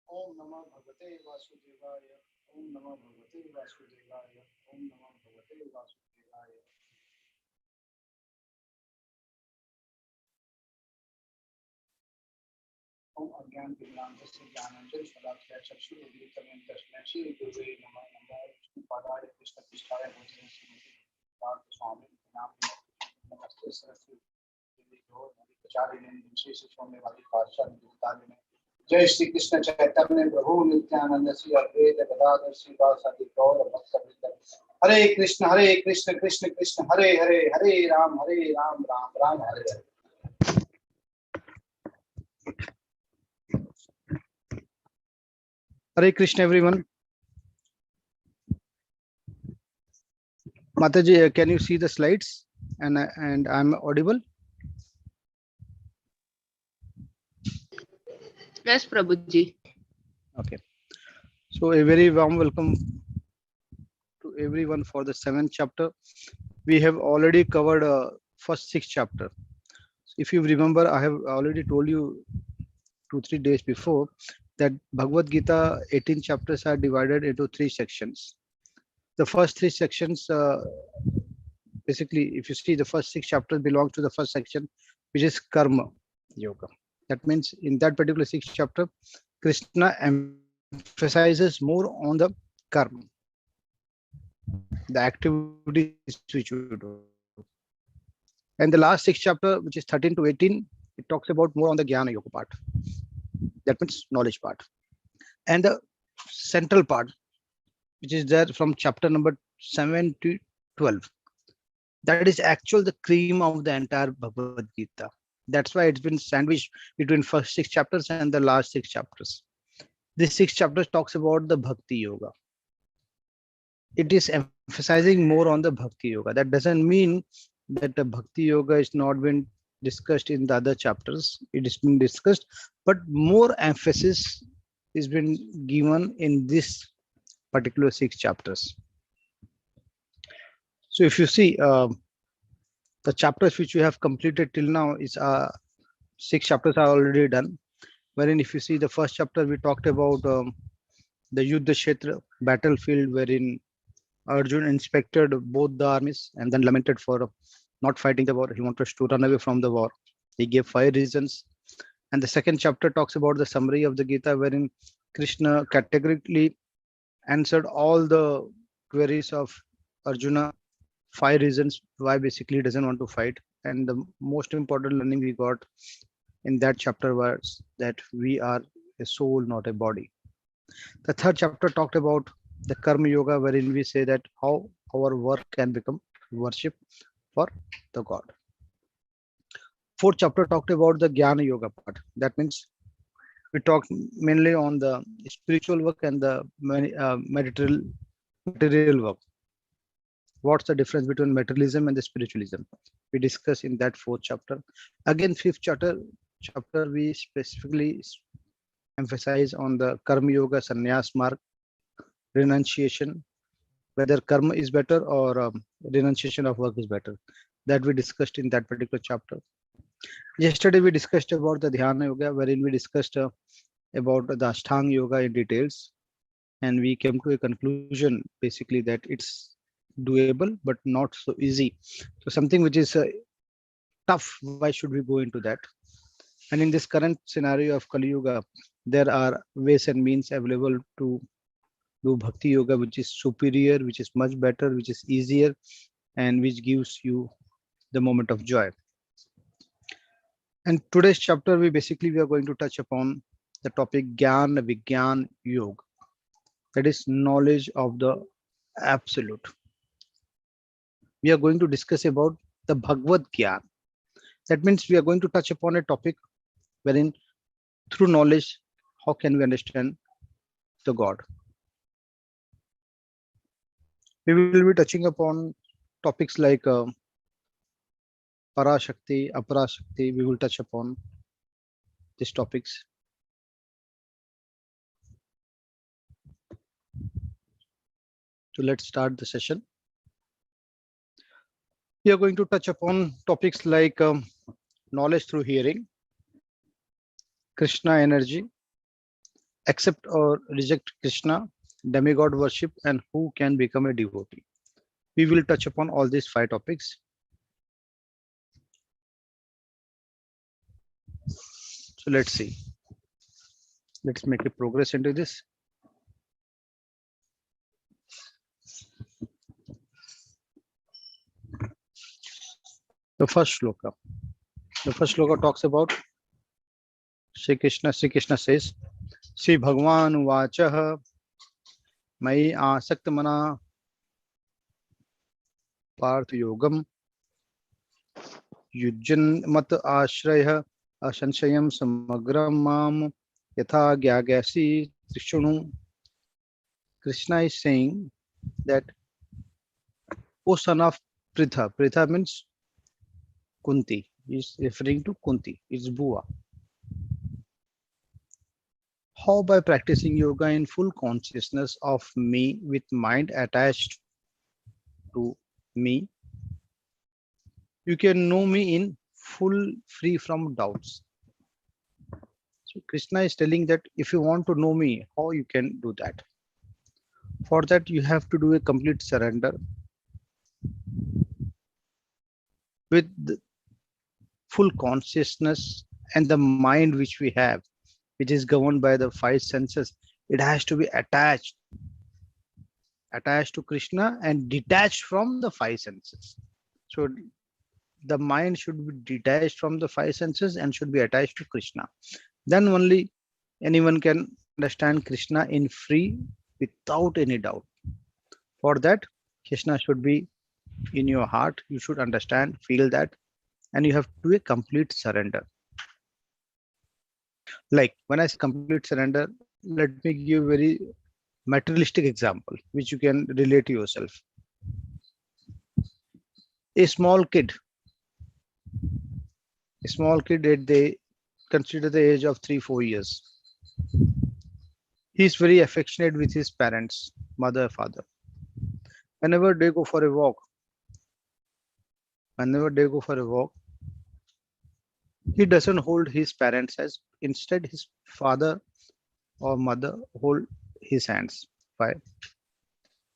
ओम नमः भगवते वासुदेवाय। ओम नमः भगवते वासुदेवाय। ओम नमः भगवते वासुदेवाय। ओम अज्ञान विज्ञानस्य ज्ञानांजन शलाकया चक्षुरुदीप्तं तस्मै श्री गुरुवे नमः। नमः विष्णुपादाय कृष्णपृष्ठाय भूतले श्रीमते स्वामी नाम नमस्ते सरस्वती प्रचारिणे विशेष स्वामी वाली पार्षद विस्तारिणे। जय श्री कृष्ण चैतन्य प्रभु नित्यानंद श्री अद्वैत गदाधर श्रीवासादि गौर भक्तवृंद। हरे कृष्ण कृष्ण कृष्ण हरे हरे, हरे Ram Ram Ram Hare Hare. Hare Krishna, everyone. Mataji, can you see the slides? And I'm audible? Yes, Prabhuji. Okay. So a very warm welcome to everyone for the 7th chapter. We have already covered first 6 chapter. If you remember, I have already told you 2-3 days before that Bhagavad Gita 18 chapters are divided into 3 sections. The first 3 sections, basically, if you see, the first 6 chapters belong to the first section, which is Karma Yoga. That means in that particular 6th chapter, Krishna emphasizes more on the karma, the activities which we do. And the last 6th chapter, which is 13 to 18, it talks about more on the Jnana Yoga part. That means knowledge part. And the central part, which is there from chapter number 7 to 12, that is actual the cream of the entire Bhagavad Gita. That's why it's been sandwiched between first 6 chapters and the last 6 chapters. This 6 chapters talks about the Bhakti Yoga. It is emphasizing more on the Bhakti Yoga. That doesn't mean that the Bhakti Yoga is not been discussed in the other chapters. It is been discussed, but more emphasis is been given in this particular 6 chapters. So if you see the chapters which we have completed till now is 6 chapters are already done. Wherein if you see the first chapter, we talked about the Yuddha Kshetra battlefield, wherein Arjun inspected both the armies and then lamented for not fighting the war. He wanted to run away from the war. He gave 5 reasons. And the second chapter talks about the summary of the Gita, wherein Krishna categorically answered all the queries of Arjuna, 5 reasons why basically he doesn't want to fight. And the most important learning we got in that chapter was that we are a soul, not a body. The third chapter talked about the Karma Yoga, wherein we say that how our work can become worship for the God. Fourth chapter talked about the Jnana Yoga part. That means we talked mainly on the spiritual work and the material work. What's the difference between materialism and the spiritualism? We discuss in that 4th chapter. Again, 5th chapter we specifically emphasize on the Karma Yoga Sannyas Marg, renunciation, whether karma is better or renunciation of work is better. That we discussed in that particular chapter. Yesterday we discussed about the Dhyana Yoga, wherein we discussed about the Ashtanga Yoga in details, and we came to a conclusion basically that it's doable but not so easy. So something which is tough, why should we go into that? And in this current scenario of Kali Yuga, there are ways and means available to do Bhakti Yoga, which is superior, which is much better, which is easier, and which gives you the moment of joy. And today's chapter, we are going to touch upon the topic Gyan Vigyan Yoga. That is knowledge of the absolute. We are going to discuss about the Bhagavad Gyan. That means we are going to touch upon a topic wherein through knowledge, how can we understand the God? We will be touching upon topics like Parashakti, Aparashakti. We will touch upon these topics. So let's start the session. We are going to touch upon topics like knowledge through hearing, Krishna energy, accept or reject Krishna, demigod worship, and who can become a devotee. We will touch upon all these 5 topics. So let's see. Let's make a progress into this. The first shloka. The first shloka talks about Sri Krishna. Sri Krishna says, Sri Bhagwan Vachah Mai Asakt Mana Parth Yogam Yujjan Mat Ashraya Ashanshayam Samagram Mam Yatha Gyagasi Trishunu. Krishna is saying that, O son of Pritha, Pritha means Kunti, is referring to Kunti, it's Bua. How? By practicing yoga in full consciousness of me with mind attached to me, you can know me in full, free from doubts. So Krishna is telling that if you want to know me, how you can do that? For that, you have to do a complete surrender with the full consciousness, and the mind which we have, which is governed by the 5 senses, it has to be attached to Krishna and detached from the 5 senses. So the mind should be detached from the 5 senses and should be attached to Krishna. Then only anyone can understand Krishna in free without any doubt. For that, Krishna should be in your heart. You should understand, feel that, and you have to do a complete surrender. Like when I say complete surrender, let me give a very materialistic example which you can relate to yourself. A small kid, they consider the age of 3-4 years. He is very affectionate with his parents, mother, father. Whenever they go for a walk, he doesn't hold his parents as, instead his father or mother hold his hands. Why?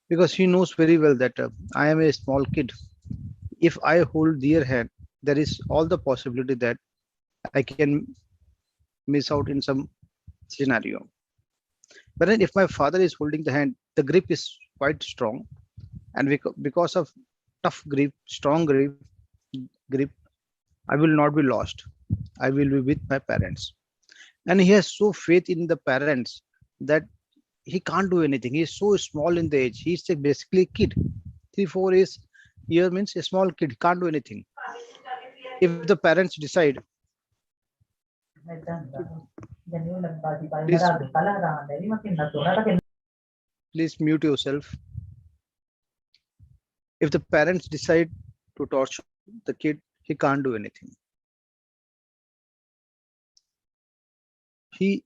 Because he knows very well that I am a small kid. If I hold their hand, there is all the possibility that I can miss out in some scenario. But then if my father is holding the hand, the grip is quite strong, and because of tough grip, strong grip, I will not be lost. I will be with my parents. And he has so faith in the parents that he can't do anything. He is so small in the age. He's basically a kid. 3-4 year means a small kid, can't do anything. If the parents decide, please mute yourself. If the parents decide to torture the kid, he can't do anything. He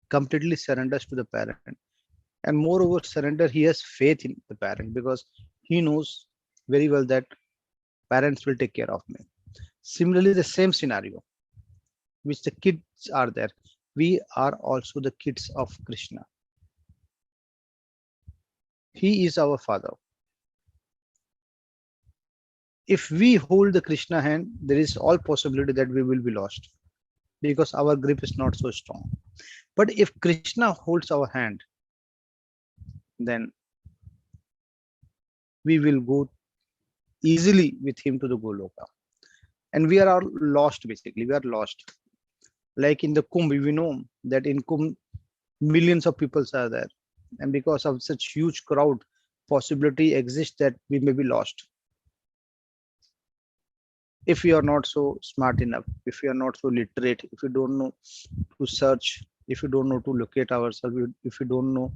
completely surrenders to the parent. And moreover, surrender, he has faith in the parent because he knows very well that parents will take care of me. Similarly, the same scenario, which the kids are there, we are also the kids of Krishna. He is our father. If we hold the Krishna hand, there is all possibility that we will be lost because our grip is not so strong. But if Krishna holds our hand, then we will go easily with him to the Goloka. And we are all lost, basically. We are lost. Like in the Kumbh, we know that in Kumbh, millions of people are there. And because of such huge crowd, possibility exists that we may be lost. If we are not so smart enough, if we are not so literate, if we don't know to search, if we don't know to locate ourselves, if we don't know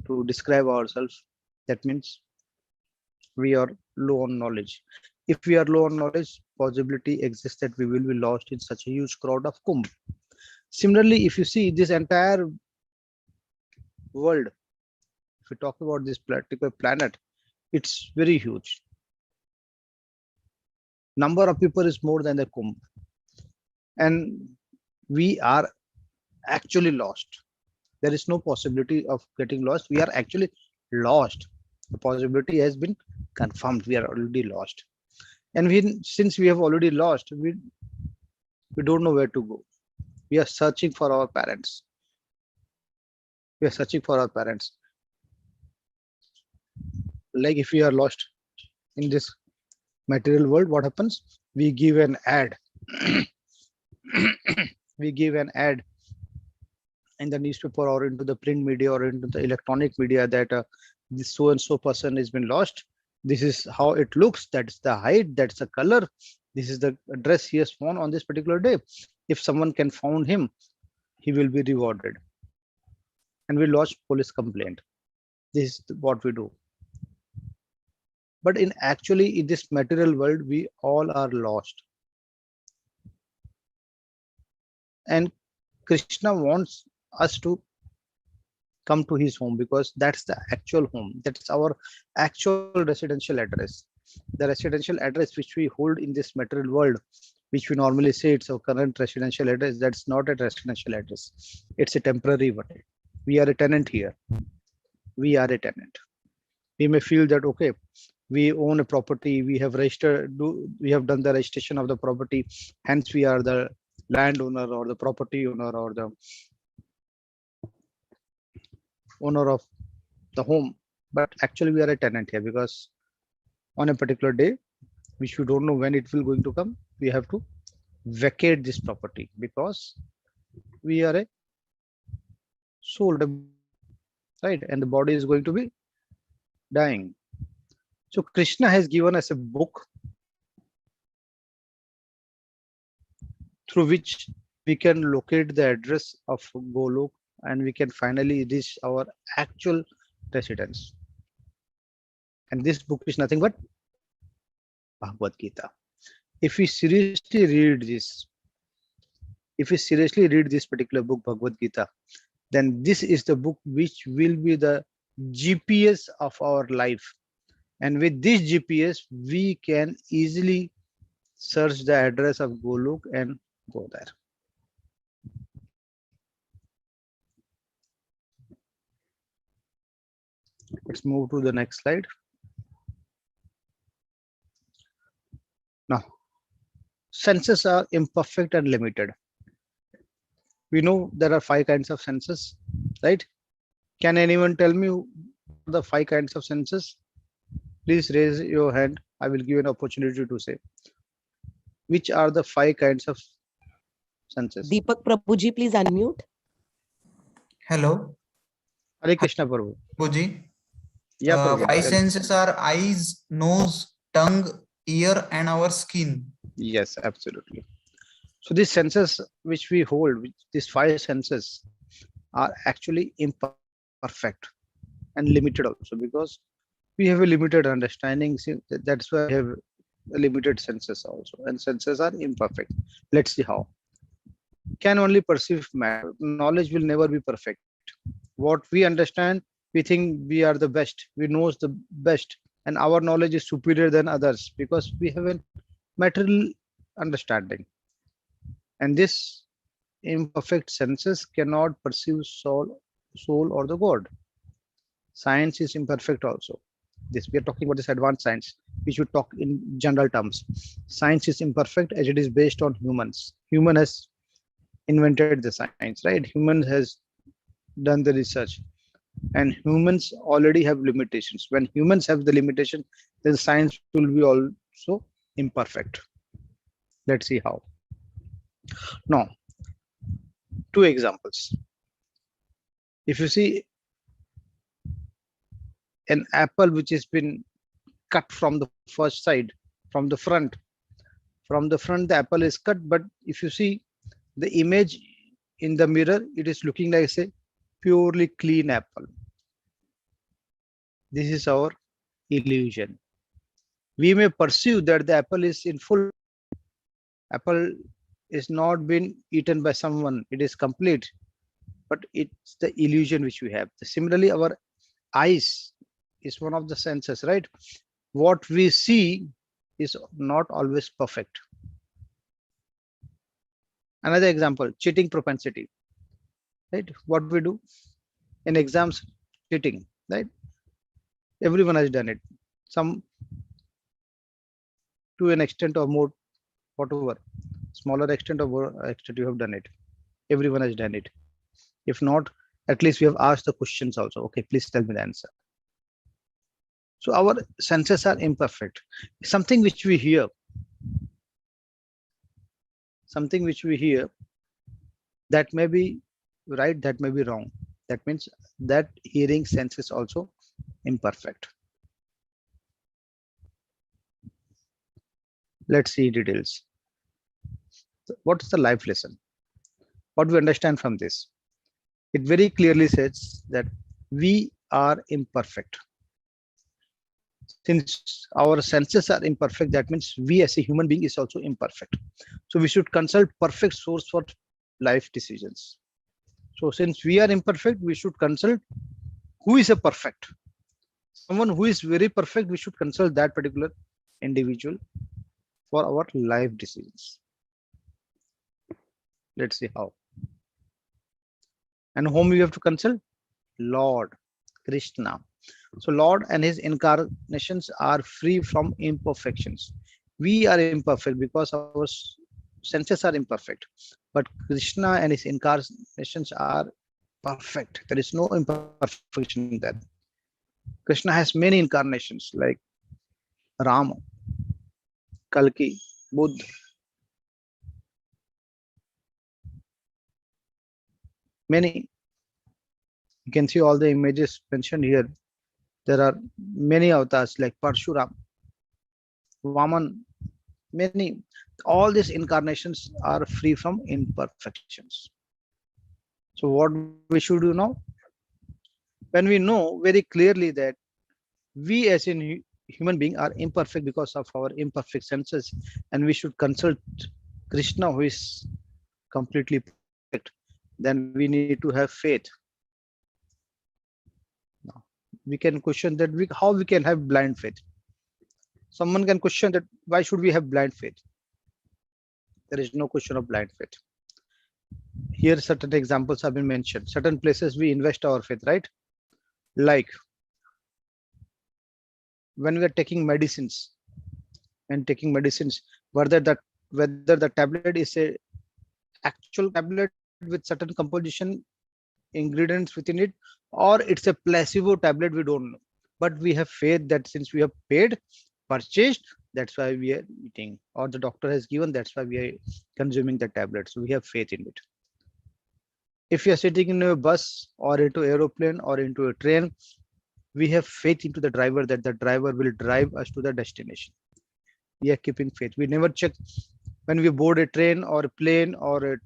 to describe ourselves, that means we are low on knowledge. If we are low on knowledge, possibility exists that we will be lost in such a huge crowd of Kumbh. Similarly, if you see this entire world, if we talk about this particular planet, it's very huge. Number of people is more than the Kumbh. And we are actually lost. There is no possibility of getting lost. We are actually lost. The possibility has been confirmed. We are already lost. And since we have already lost, we don't know where to go. We are searching for our parents. We are searching for our parents. Like if we are lost in this material world, what happens? We give an ad. We give an ad in the newspaper or into the print media or into the electronic media that this so and so person has been lost. This is how it looks. That's the height. That's the color. This is the address he has found on this particular day. If someone can found him, he will be rewarded. And we lodge police complaint. This is what we do. But in this material world, we all are lost. And Krishna wants us to come to his home because that's the actual home. That's our actual residential address. The residential address which we hold in this material world, which we normally say it's our current residential address, that's not a residential address. It's a temporary one. We are a tenant here. We are a tenant. We may feel that, okay, we own a property, we have registered, we have done the registration of the property, hence we are the landowner or the property owner or the owner of the home. But actually we are a tenant here because on a particular day, which we don't know when it will going to come, we have to vacate this property because we are a soul, right? And the body is going to be dying. So Krishna has given us a book through which we can locate the address of Golok and we can finally reach our actual residence. And this book is nothing but Bhagavad Gita. If we seriously read this, particular book, Bhagavad Gita, then this is the book which will be the GPS of our life. And with this GPS, we can easily search the address of Golok and go there. Let's move to the next slide. Now, senses are imperfect and limited. We know there are 5 kinds of senses, right? Can anyone tell me the 5 kinds of senses? Please raise your hand. I will give you an opportunity to say. Which are the 5 kinds of senses? Deepak Prabhuji, please unmute. Hello. Hare Krishna Prabhu. Prabhuji. Yeah, Prabhu. 5 senses are eyes, nose, tongue, ear, and our skin. Yes, absolutely. So these senses which we hold, these 5 senses, are actually imperfect and limited also because we have a limited understanding. That's why we have limited senses also, and senses are imperfect. Let's see how. Can only perceive matter. Knowledge will never be perfect. What we understand, we think we are the best. We know the best, and our knowledge is superior than others because we have a material understanding. And this imperfect senses cannot perceive soul or the God. Science is imperfect also. This we are talking about this advanced science, which we talk in general terms. Science is imperfect as it is based on humans. Human has invented the science, right? Human has done the research, and humans already have limitations. When humans have the limitation, then science will be also imperfect. Let's see how. Now, 2 examples. If you see an apple which has been cut from the first side, from the front, the apple is cut, but if you see the image in the mirror, it is looking like a purely clean apple. This is our illusion. We may perceive that the apple is in full. Apple is not been eaten by someone. It is complete, but it's the illusion which we have. Similarly, our eyes is one of the senses, right? What we see is not always perfect. Another example, cheating propensity, right? What we do, In exams, cheating, right? Everyone has done it. Some to an extent or more, whatever, smaller extent or more extent you have done it. Everyone has done it. If not, at least we have asked the questions also. Okay, please tell me the answer. So our senses are imperfect. Something which we hear, something which we hear, that may be right, that may be wrong. That means that hearing sense is also imperfect. Let's see details. What is the life lesson? What do we understand from this? It very clearly says that we are imperfect. Since our senses are imperfect, that means we as a human being is also imperfect. So we should consult perfect source for life decisions. So since we are imperfect, we should consult who is a perfect. Someone who is very perfect, we should consult that particular individual for our life decisions. Let's see how. And whom we have to consult? Lord Krishna. So Lord and his incarnations are free from imperfections. We are imperfect because our senses are imperfect. But Krishna and his incarnations are perfect. There is no imperfection in that. Krishna has many incarnations like Ram, Kalki, Buddha, many. You can see all the images mentioned here. There are many avatars like Parshuram, Vaman, many. All these incarnations are free from imperfections. So what we should do now? When we know very clearly that we as in human being are imperfect because of our imperfect senses, and we should consult Krishna who is completely perfect, then we need to have faith. Now, we can question that how we can have blind faith. Someone can question that why should we have blind faith? There is no question of blind faith. Here certain examples have been mentioned. Certain places we invest our faith, right? Like when we are taking medicines and taking medicines, whether the tablet is a actual tablet with certain composition ingredients within it, or it's a placebo tablet, we don't know. But we have faith that since we have paid, purchased, that's why we are eating, or the doctor has given, that's why we are consuming the tablet. So we have faith in it. If you are sitting in a bus or into aeroplane or into a train, we have faith into the driver that the driver will drive us to the destination. We are keeping faith. We never check when we board a train or a plane or a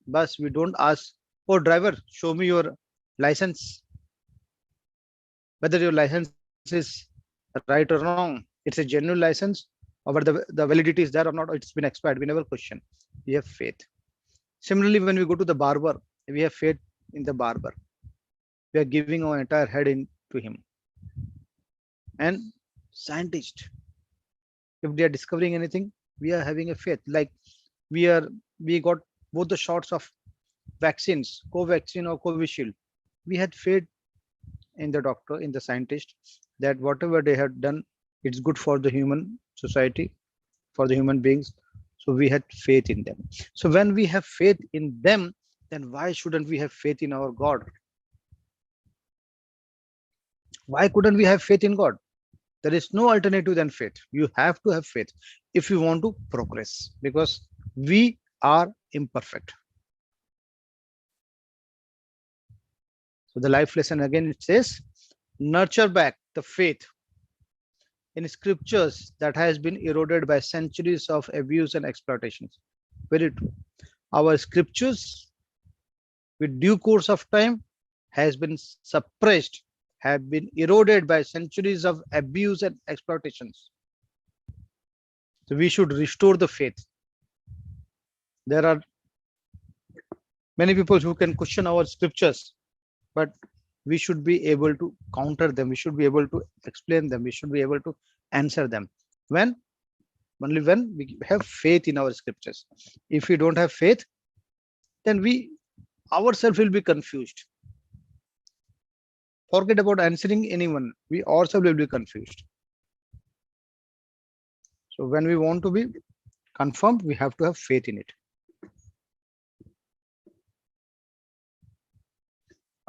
bus. We don't ask, oh driver, show me your license, whether your license is right or wrong. It's a genuine license, or whether the validity is there or not, or it's been expired. We never question. We have faith. Similarly, when we go to the barber, we have faith in the barber. We are giving our entire head in to him. And scientist, if they are discovering anything, we are having a faith. Like we got both the shots of vaccines, Covaxin or Covishield. We had faith in the doctor, in the scientist, that whatever they had done, it's good for the human society, for the human beings. So we had faith in them. So when we have faith in them, then why shouldn't we have faith in our God? Why couldn't we have faith in God? There is no alternative than faith. You have to have faith if you want to progress, because we are imperfect. So the life lesson again, it says, nurture back the faith in scriptures that has been eroded by centuries of abuse and exploitations. Very true. Our scriptures, with due course of time, has been suppressed, have been eroded by centuries of abuse and exploitations. So we should restore the faith. There are many people who can question our scriptures, but we should be able to counter them. We should be able to explain them. We should be able to answer them. When? Only when we have faith in our scriptures. If we don't have faith, then we ourselves will be confused. Forget about answering anyone. We ourselves will be confused. So when we want to be confirmed, we have to have faith in it.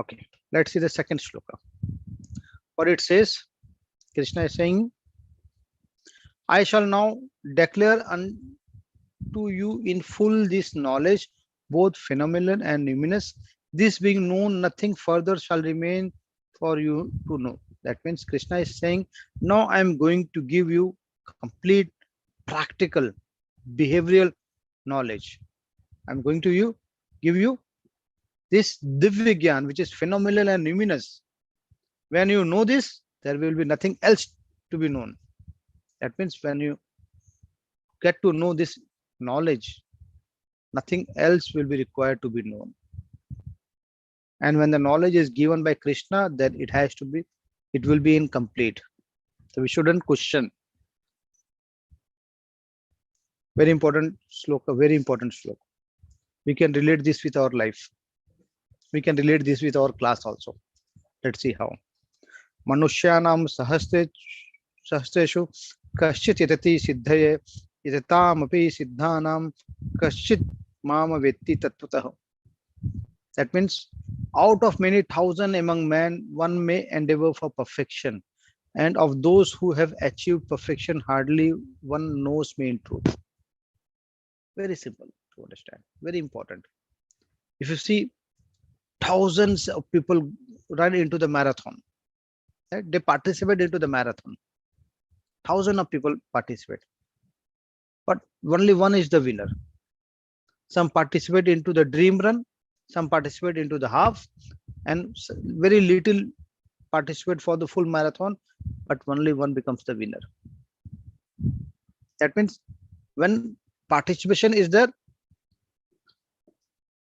Okay, let's see the second shloka. What it says, Krishna is saying, I shall now declare unto you in full this knowledge, both phenomenal and numinous. This being known, nothing further shall remain for you to know. That means Krishna is saying, now I am going to give you complete practical behavioral knowledge. I'm going to give you this Divya Gyan, which is phenomenal and numinous. When you know this, there will be nothing else to be known. That means when you get to know this knowledge, nothing else will be required to be known. And when the knowledge is given by Krishna, then it will be incomplete. So we shouldn't question. Very important sloka, very important sloka. We can relate this with our life. We can relate this with our class also. Let's see how. Manushyanam sahasteshu kaschit yatati siddhaye yatamapi siddhanam kaschit mama vetti tattvataha. That means out of many thousand among men, one may endeavor for perfection. And of those who have achieved perfection, hardly one knows me in truth. Very simple to understand. Very important. If you see thousands of people run into the marathon, right? They participate into the marathon. Thousands of people participate, but only one is the winner. Some participate into the dream run, some participate into the half, and very little participate for the full marathon, but only one becomes the winner. That means when participation is there,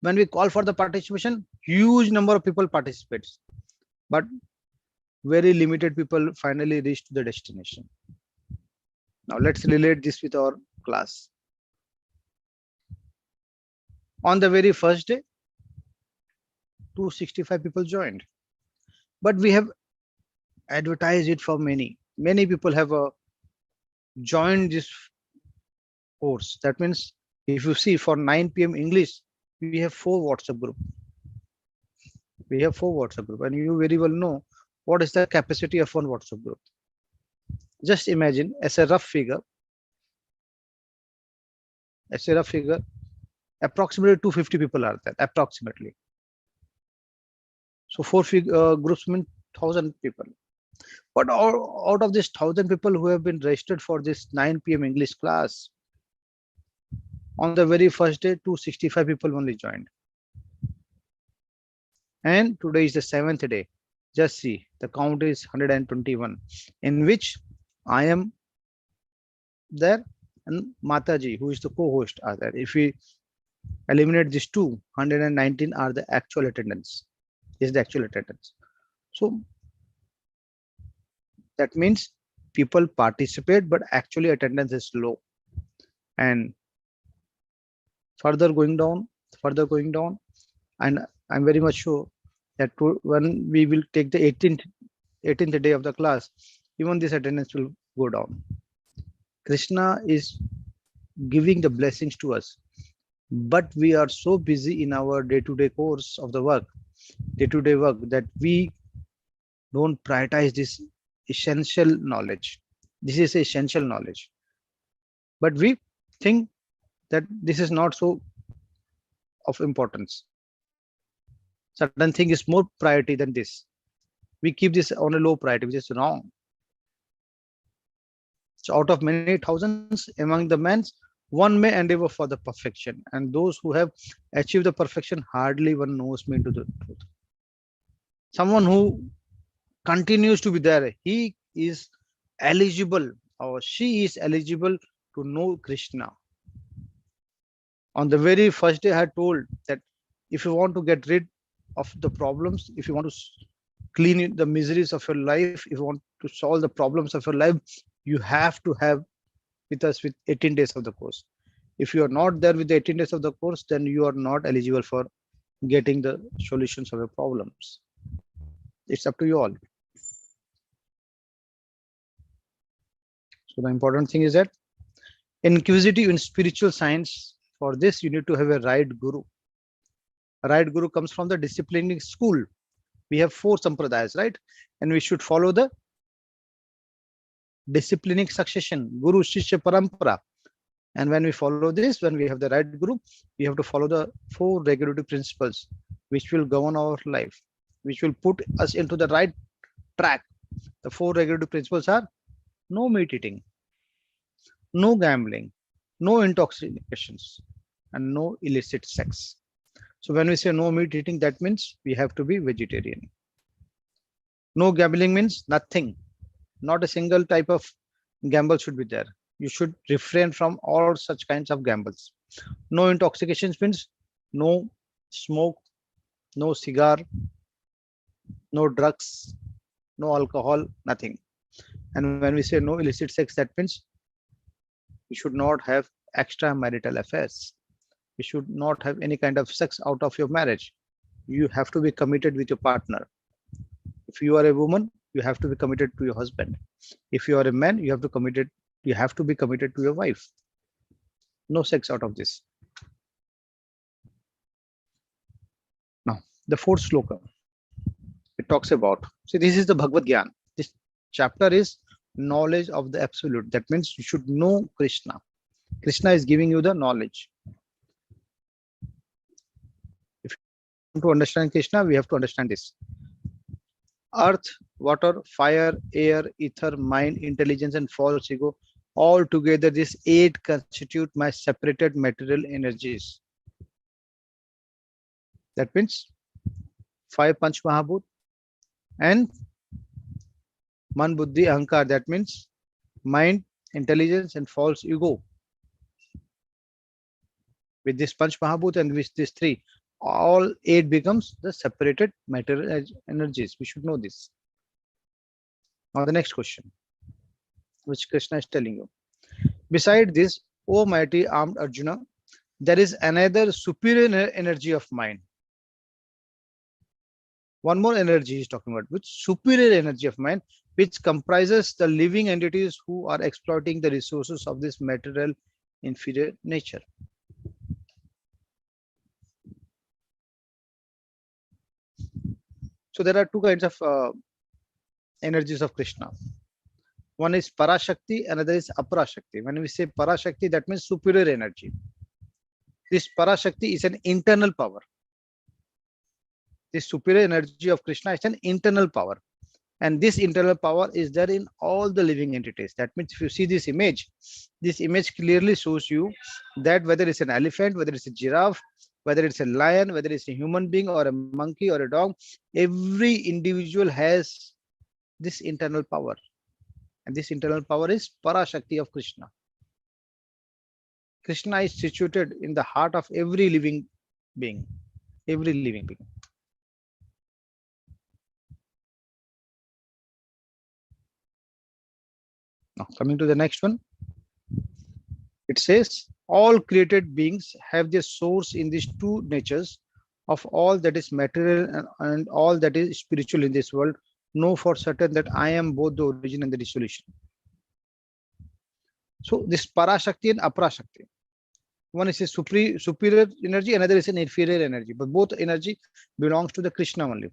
when we call for the participation, huge number of people participates, but very limited people finally reach to the destination. Now let's relate this with our class. On the very first day, 265 people joined, but we have advertised it for many. Many people have joined this course. That means if you see for 9 p.m. English, we have 4 WhatsApp group. We have 4 WhatsApp group, and you very well know what is the capacity of one WhatsApp group. Just imagine as a rough figure, approximately 250 people are there, approximately. So 4 groups mean 1,000 people. But out of this 1,000 people who have been registered for this 9 p.m. English class, on the very first day, 265 people only joined. And today is the 7th day. Just see, the count is 121, in which I am there and Mataji, who is the co-host, are there. If we eliminate these two, 119 are the actual attendance. Is the actual attendance. So that means people participate, but actually attendance is low. And further going down, and I'm very much sure that when we will take the 18th day of the class, even this attendance will go down. Krishna is giving the blessings to us, but we are so busy in our day-to-day course of the work, day-to-day work, that we don't prioritize this essential knowledge. This is essential knowledge, but we think that this is not so of importance. Certain thing is more priority than this. We keep this on a low priority, which is wrong. So out of many thousands among the men, one may endeavor for the perfection, and those who have achieved the perfection, hardly one knows me into the truth. Someone who continues to be there, he is eligible, or she is eligible to know Krishna. On the very first day, I had told that if you want to get rid of the problems, if you want to clean the miseries of your life, if you want to solve the problems of your life, you have to have with us with 18 days of the course. If you are not there with the 18 days of the course, then you are not eligible for getting the solutions of your problems. It's up to you all. So the important thing is that inquisitive in spiritual science, for this you need to have a right guru. A right guru comes from the disciplining school. We have 4 sampradayas, right? And we should follow the disciplining succession, guru, shishya, parampara. And when we follow this, when we have the right guru, we have to follow the 4 regulative principles, which will govern our life, which will put us into the right track. The 4 regulative principles are no meat eating, no gambling, no intoxications, and no illicit sex. So when we say no meat eating, that means we have to be vegetarian. No gambling means nothing. Not a single type of gamble should be there. You should refrain from all such kinds of gambles. No intoxications means no smoke, no cigar, no drugs, no alcohol, nothing. And when we say no illicit sex, that means you should not have extramarital affairs. You should not have any kind of sex out of your marriage. You have to be committed with your partner. If you are a woman, you have to be committed to your husband. If you are a man, you have to be committed to your wife. No sex out of this. Now, the 4th sloka, it talks about, see, this is the Bhagavad Gyan. This chapter is knowledge of the absolute. That means you should know Krishna. Krishna is giving you the knowledge. If you want to understand Krishna, we have to understand this. Earth, water, fire, air, ether, mind, intelligence, and false ego, all together these 8 constitute my separated material energies. That means 5 Panch Mahabhut and Man, Buddhi, Ahankar. That means mind, intelligence, and false ego. With this Panch Mahabhut and with these 3, all 8 becomes the separated material energies. We should know this. Now the next question, which Krishna is telling you. Beside this, O mighty armed Arjuna, there is another superior energy of mind. One more energy he's talking about, which superior energy of mind, which comprises the living entities who are exploiting the resources of this material inferior nature. So there are 2 kinds of energies of Krishna. One is Parashakti, another is Aparashakti. When we say Parashakti, that means superior energy. This Parashakti is an internal power. This superior energy of Krishna is an internal power. And this internal power is there in all the living entities. That means if you see this image clearly shows you that whether it's an elephant, whether it's a giraffe, whether it's a lion, whether it's a human being or a monkey or a dog, every individual has this internal power. And this internal power is Parashakti of Krishna. Krishna is situated in the heart of every living being. Every living being. Now, coming to the next one, it says, all created beings have their source in these 2 natures of all that is material and all that is spiritual in this world. Know for certain that I am both the origin and the dissolution. So this Parashakti and Aparashakti. One is a superior energy, another is an inferior energy, but both energy belongs to the Krishna only.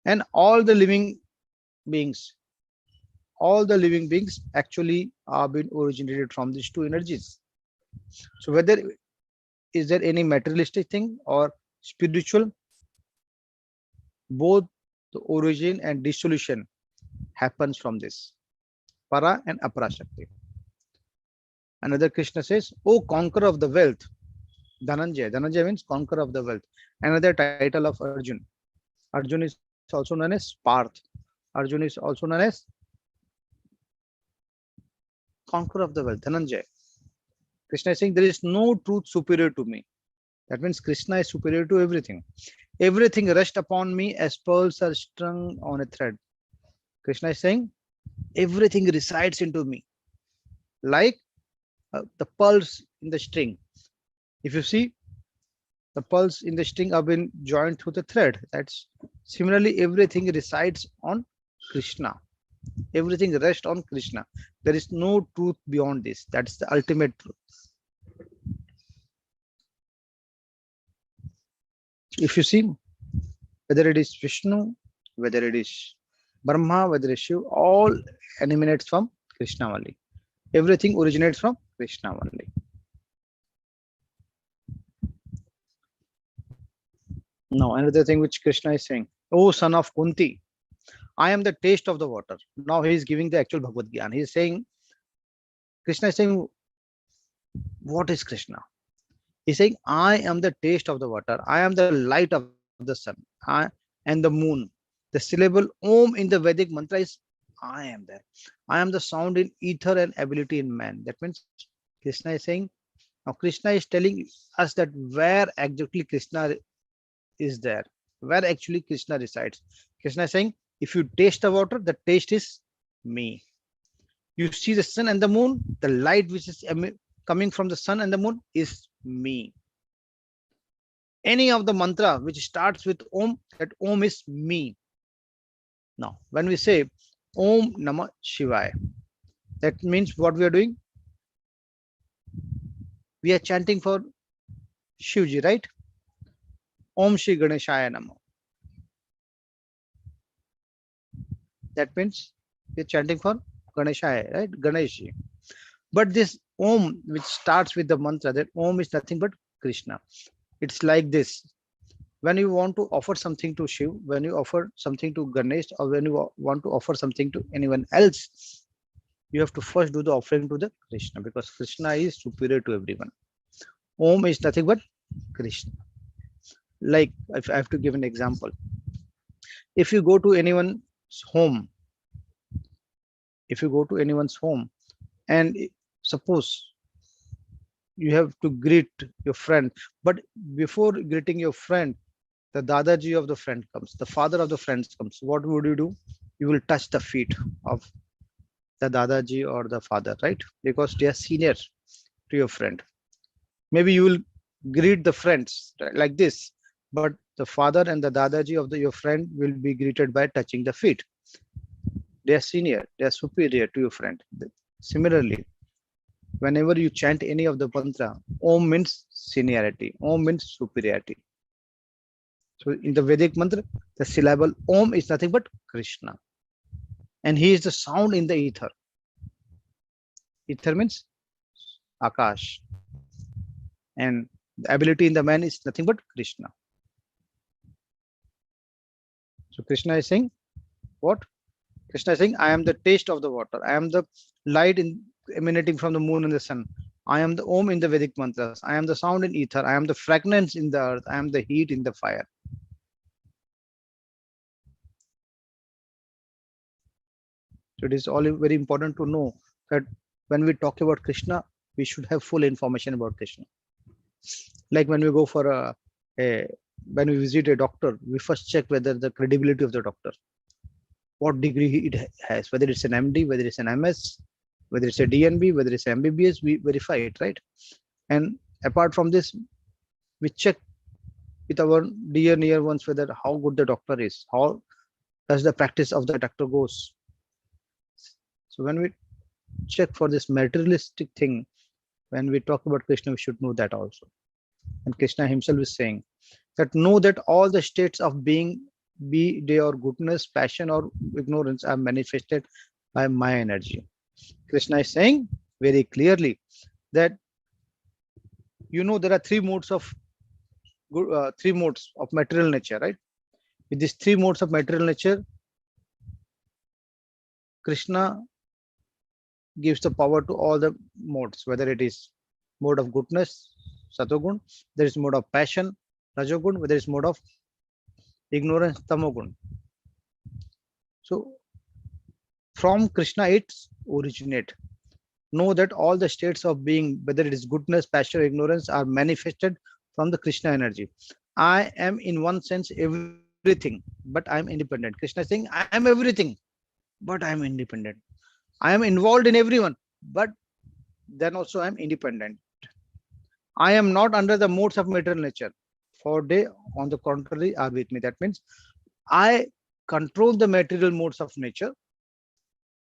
And all the living beings actually are being originated from these 2 energies. So whether is there any materialistic thing or spiritual, both the origin and dissolution happens from this Para and Aparashakti. Another Krishna says, O conqueror of the wealth, Dhananjaya. Dhananjaya means conqueror of the wealth. Another title of Arjun. Arjun is also known as Parth. Arjun is also known as conqueror of the wealth, Dhananjaya. Krishna is saying there is no truth superior to me. That means Krishna is superior to everything. Everything rushed upon me as pearls are strung on a thread. Krishna is saying everything resides into me like the pearls in the string. If you see, The pulse in the string have been joined through the thread. That's similarly everything resides on Krishna. Everything rests on Krishna. There is no truth beyond this. That's the ultimate truth. If you see, whether it is Vishnu, whether it is Brahma, whether it is Shiva, all emanates from Krishna only. Everything originates from Krishna only. Now, another thing which Krishna is saying, "Oh son of Kunti, I am the taste of the water." Now he is giving the actual Bhagavad Gyan. He is saying, Krishna is saying, what is Krishna? He's saying, I am the taste of the water. I am the light of the sun and the moon. The syllable Om in the Vedic mantra is I am there. I am the sound in ether and ability in man. That means Krishna is saying, now Krishna is telling us that where exactly Krishna is there, where actually Krishna resides. Krishna is saying, if you taste the water, the taste is me. You see the sun and the moon, the light which is coming from the sun and the moon is me. Any of the mantra which starts with Om, that Om is me. Now, when we say Om Namah Shivaya, that means what we are doing? We are chanting for Shivji, right? Om Shri Ganeshaya Namah. That means we are chanting for Ganeshaya, right? Ganeshi. But this Om, which starts with the mantra, that Om is nothing but Krishna. It's like this. When you want to offer something to Shiv, when you offer something to Ganesh, or when you want to offer something to anyone else, you have to first do the offering to the Krishna, because Krishna is superior to everyone. Om is nothing but Krishna. Like, if I have to give an example, if you go to anyone's home, if you go to anyone's home, and suppose you have to greet your friend, but before greeting your friend, the Dadaji of the friend comes, the father of the friends comes. What would you do? You will touch the feet of the Dadaji or the father, right? Because they are senior to your friend. Maybe you will greet the friends like this, but the father and the Dadaji of your friend will be greeted by touching the feet. They are senior, they are superior to your friend. Similarly, whenever you chant any of the mantra, Om means seniority, Om means superiority. So in the Vedic mantra, the syllable Om is nothing but Krishna. And he is the sound in the ether. Ether means Akash. And the ability in the man is nothing but Krishna. So Krishna is saying, what? Krishna is saying, I am the taste of the water. I am the light emanating from the moon and the sun. I am the Om in the Vedic mantras. I am the sound in ether. I am the fragrance in the earth. I am the heat in the fire. So it is all very important to know that when we talk about Krishna, we should have full information about Krishna. Like when we go for when we visit a doctor, we first check whether the credibility of the doctor, what degree it has, whether it's an MD, whether it's an MS, whether it's a DNB, whether it's MBBS, we verify it, right? And apart from this, we check with our dear near ones whether how good the doctor is, how does the practice of the doctor goes. So when we check for this materialistic thing, when we talk about Krishna, we should know that also. And Krishna himself is saying that know that all the states of being, be they or goodness, passion, or ignorance, are manifested by my energy. Krishna is saying very clearly that there are three modes of material nature, right? With these three modes of material nature, Krishna gives the power to all the modes, whether it is mode of goodness, satogun, there is mode of passion, rajogun, whether it's mode of ignorance, tamogun. So from Krishna it's originate. Know that all the states of being, whether it is goodness, passion, or ignorance, are manifested from the Krishna energy. I am in one sense everything, but I am independent. Krishna is saying, I am everything, but I am independent. I am involved in everyone, but then also I am independent. I am not under the modes of material nature. for they, on the contrary, are with me. That means I control the material modes of nature.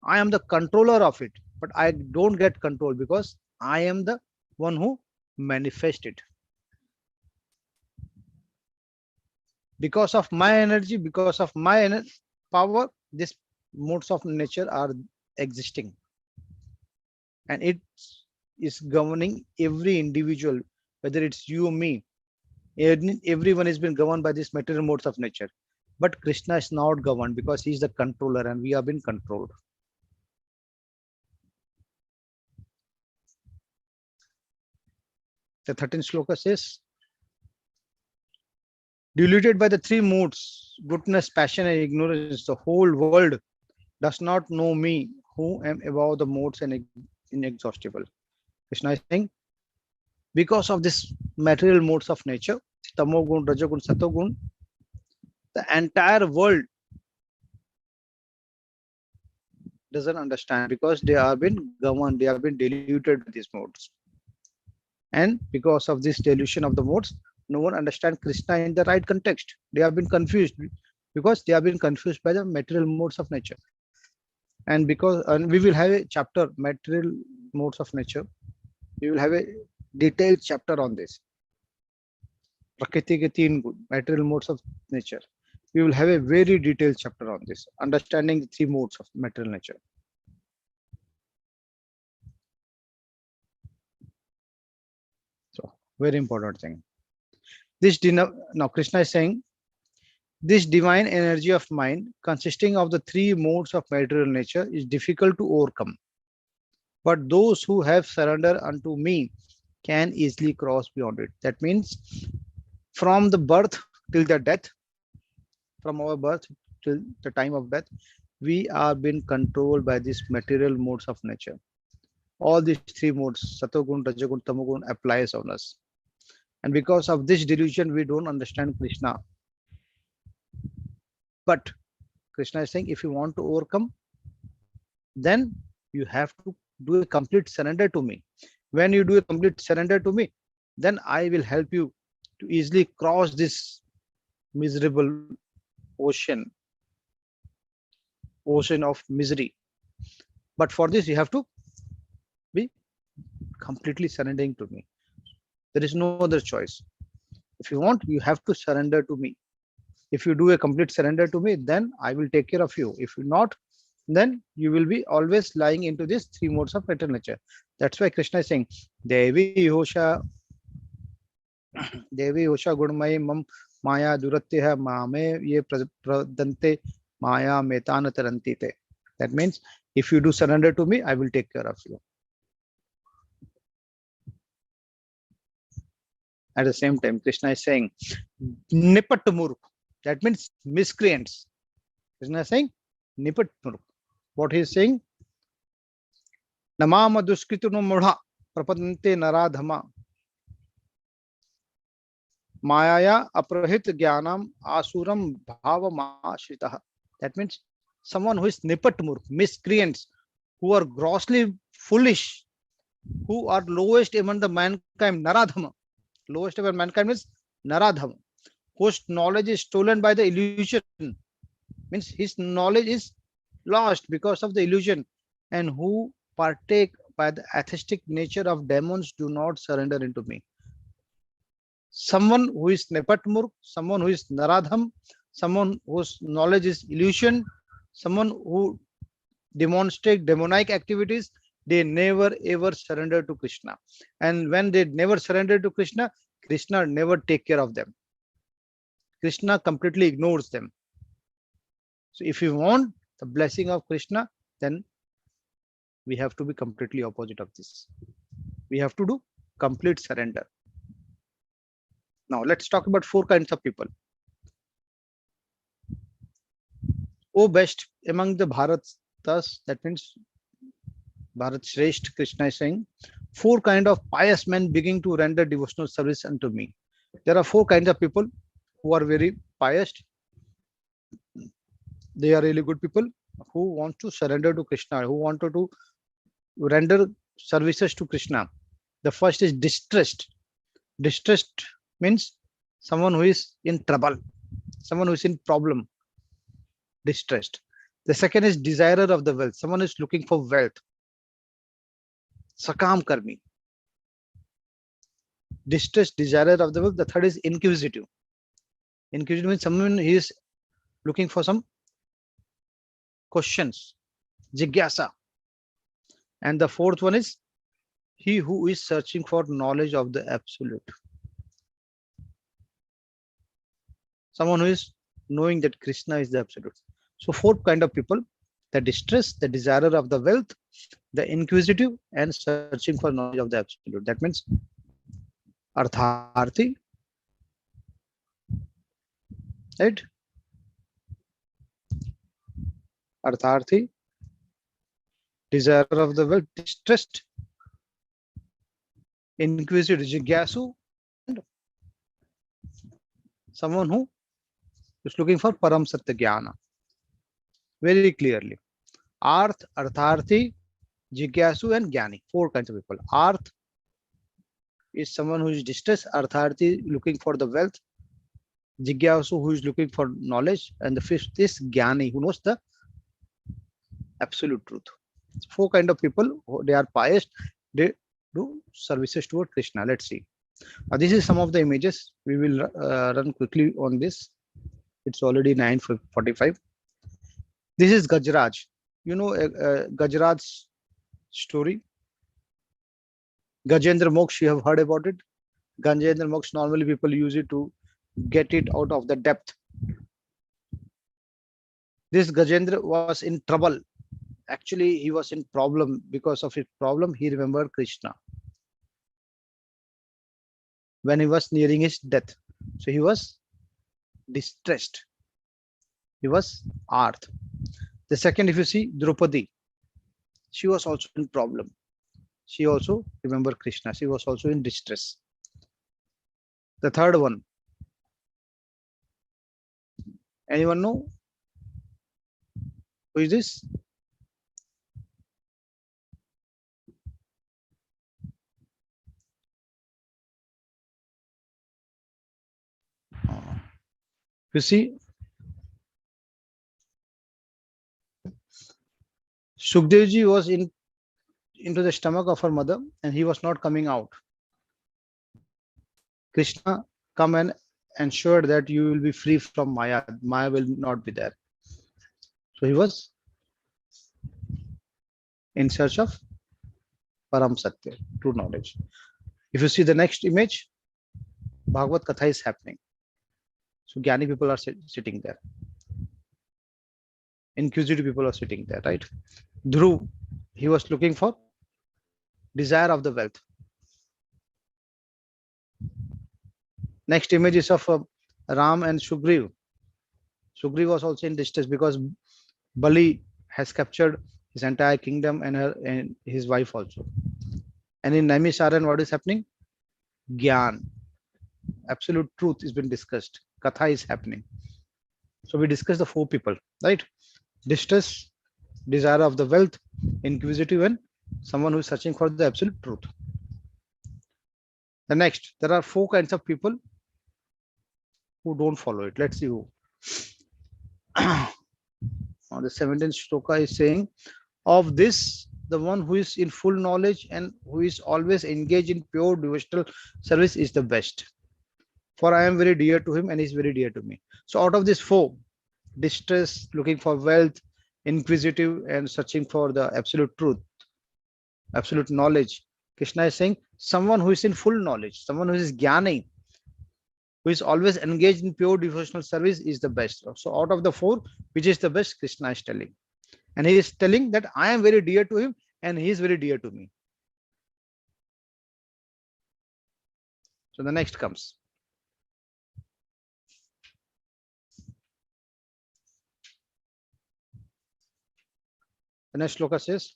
I am the controller of it, but I don't get control because I am the one who manifest it. Because of my energy, because of my power, these modes of nature are existing, and it is governing every individual, whether it's you or me. Everyone has been governed by these material modes of nature, but Krishna is not governed because he is the controller and we have been controlled. The 13th shloka says, deluded by the three moods, goodness, passion, and ignorance, the whole world does not know me, who am above the modes and inexhaustible. Krishna is saying, because of this material modes of nature, tamogun, rajagun, satogun, the entire world doesn't understand because they have been governed, they have been diluted by these modes. And because of this dilution of the modes, no one understands Krishna in the right context. They have been confused because they have been confused by the material modes of nature. And we will have a chapter, material modes of nature. We will have a detailed chapter on this. Prakriti ke teen good, material modes of nature. We will have a very detailed chapter on this, understanding the three modes of material nature. So, very important thing. Now Krishna is saying, this divine energy of mind, consisting of the three modes of material nature, is difficult to overcome. But those who have surrendered unto me can easily cross beyond it. That means from the birth till the death, from our birth till the time of death, we are being controlled by these material modes of nature. All these three modes, Satogun, Rajagun, Tamogun, applies on us. And because of this delusion, we don't understand Krishna. But Krishna is saying, if you want to overcome, then you have to do a complete surrender to me. When you do a complete surrender to me, then I will help you to easily cross this miserable ocean of misery. But for this, you have to be completely surrendering to me. There is no other choice. If you want, you have to surrender to me. If you do a complete surrender to me, then I will take care of you. If you not, then you will be always lying into these three modes of material nature. That's why Krishna is saying, Devi Hosha Gurmai Mam Maya Duratya Mame Ye Pradante Maya Metana Tarantite. That means if you do surrender to me, I will take care of you. At the same time, Krishna is saying, Nipat Murk. That means miscreants. Krishna is saying, Nipat Murk. What he is saying? Namama Duskritunu Mudha Prapadante Naradhama Mayaya Aprahit Gyanam Asuram Bhavamashritah. That means someone who is Nipat Murk, miscreants, who are grossly foolish, who are lowest among the mankind, Naradhama. Lowest among mankind means Naradhama, whose knowledge is stolen by the illusion. Means his knowledge is lost because of the illusion, and who partake by the atheistic nature of demons do not surrender into me. Someone who is Nepatmurk, someone who is Naradham, someone whose knowledge is illusion, someone who demonstrate demonic activities, they never ever surrender to Krishna. And when they never surrender to Krishna, Krishna never take care of them. Krishna completely ignores them. So if you want the blessing of Krishna, then we have to be completely opposite of this. We have to do complete surrender. Now let's talk about four kinds of people. Oh best among the Bharatas, that means Bharat Shresht, Krishna is saying, four kind of pious men beginning to render devotional service unto me. There are four kinds of people who are very pious. They are really good people who want to surrender to Krishna, who wanted to render services to Krishna. The first is distressed. Distressed means someone who is in trouble, someone who is in problem, distressed. The second is desirer of the wealth, someone who is looking for wealth, sakam karmi, distressed, desirer of the wealth. The third is inquisitive. Inquisitive means someone who is looking for some questions, jigyasa. And the fourth one is he who is searching for knowledge of the absolute, someone who is knowing that Krishna is the absolute. So four kind of people: the distress, the desirer of the wealth, the inquisitive, and searching for knowledge of the absolute. That means artharthi, right? Artharthi, desirer of the wealth, distressed, inquisitive, jigyasu, and someone who is looking for param satya jnana. Very clearly, arth, artharthi, jigyasu, and jnani. Four kinds of people. Arth is someone who is distressed, artharthi looking for the wealth, jigyasu who is looking for knowledge, and the fifth is jnani who knows the absolute truth. Four kind of people. They are pious, they do services toward Krishna. Let's see. This is some of the images. We will run quickly on this. It's already 9:45. This is Gajraj. You know Gajraj's story. Gajendra Moksha, you have heard about it. Gajendra Moksha, normally people use it to get it out of the depth. This Gajendra was in trouble. Actually, he was in problem. Because of his problem, he remembered Krishna when he was nearing his death. So he was distressed. He was arth. The second, if you see Draupadi, she was also in problem. She also remembered Krishna. She was also in distress. The third one, anyone know who is this? You see, Sukhdevji was into the stomach of her mother and he was not coming out. Krishna come and ensured that you will be free from Maya. Maya will not be there. So he was in search of Param Satya, true knowledge. If you see the next image, Bhagavad Katha is happening. So Jnani people are sitting there. Inquisitive people are sitting there, right? Dhruv, he was looking for desire of the wealth. Next image is of Ram and Sugriv. Sugriv was also in distress because Bali has captured his entire kingdom and his wife also. And in Naimisharan, what is happening? Gyan, absolute truth is being discussed. Katha is happening. So we discussed the four people, right? Distress, desire of the wealth, inquisitive, and someone who is searching for the absolute truth. The next, there are four kinds of people who don't follow it. Let's see who. The 17th shloka is saying, of this, the one who is in full knowledge and who is always engaged in pure devotional service is the best. For I am very dear to him and he is very dear to me. So out of these four, distress, looking for wealth, inquisitive, and searching for the absolute truth, absolute knowledge, Krishna is saying someone who is in full knowledge, someone who is jnani, who is always engaged in pure devotional service is the best. So out of the four, which is the best, Krishna is telling. And he is telling that I am very dear to him and he is very dear to me. So the next comes. The next shloka says,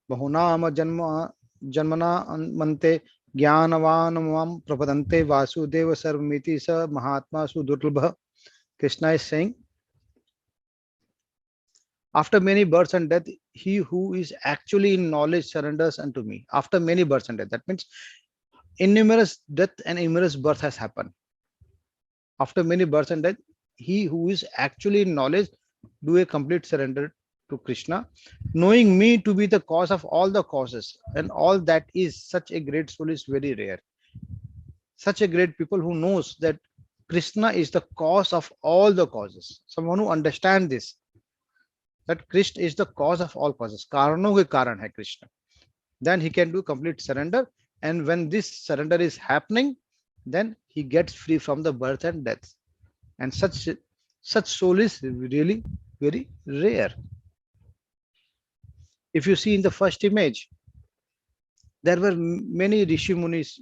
Bahunam janmana mante jnanavan prapadante vasudeva sarvamiti sa mahatma sudurlabha. Krishna is saying, after many births and death, he who is actually in knowledge surrenders unto me. After many births and death, that means innumerous death and innumerous birth has happened. After many births and death, he who is actually in knowledge do a complete surrender to Krishna, knowing me to be the cause of all the causes, and all that is such a great soul is very rare. Such a great people who knows that Krishna is the cause of all the causes. Someone who understands this, that Krishna is the cause of all causes. Karanon ke karan hai Krishna. Then he can do complete surrender. And when this surrender is happening, then he gets free from the birth and death. And such soul is really very rare. If you see in the first image, there were many rishi munis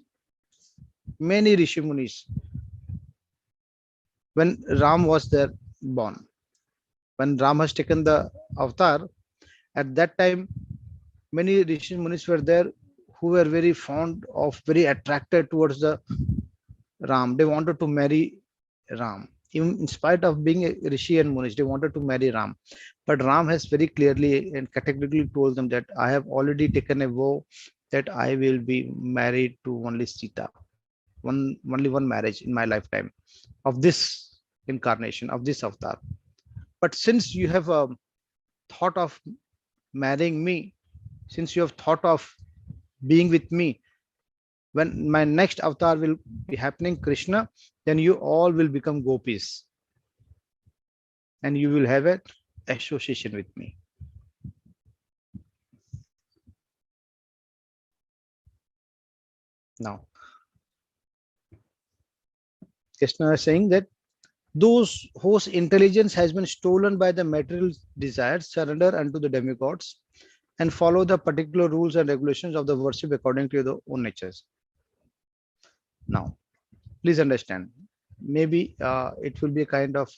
when Ram was there born. When Ram has taken the avatar, at that time many rishi munis were there who were very fond of, very attracted towards the Ram. They wanted to marry Ram. Even in spite of being a rishi and munis, they wanted to marry Ram. But Ram has very clearly and categorically told them that I have already taken a vow that I will be married to only Sita, only one marriage in my lifetime of this incarnation, of this avatar. But since you have thought of marrying me, since you have thought of being with me, when my next avatar will be happening, Krishna, then you all will become gopis and you will have an association with me. Now Krishna is saying that those whose intelligence has been stolen by the material desires surrender unto the demigods and follow the particular rules and regulations of the worship according to their own natures. Now, please understand, maybe it will be a kind of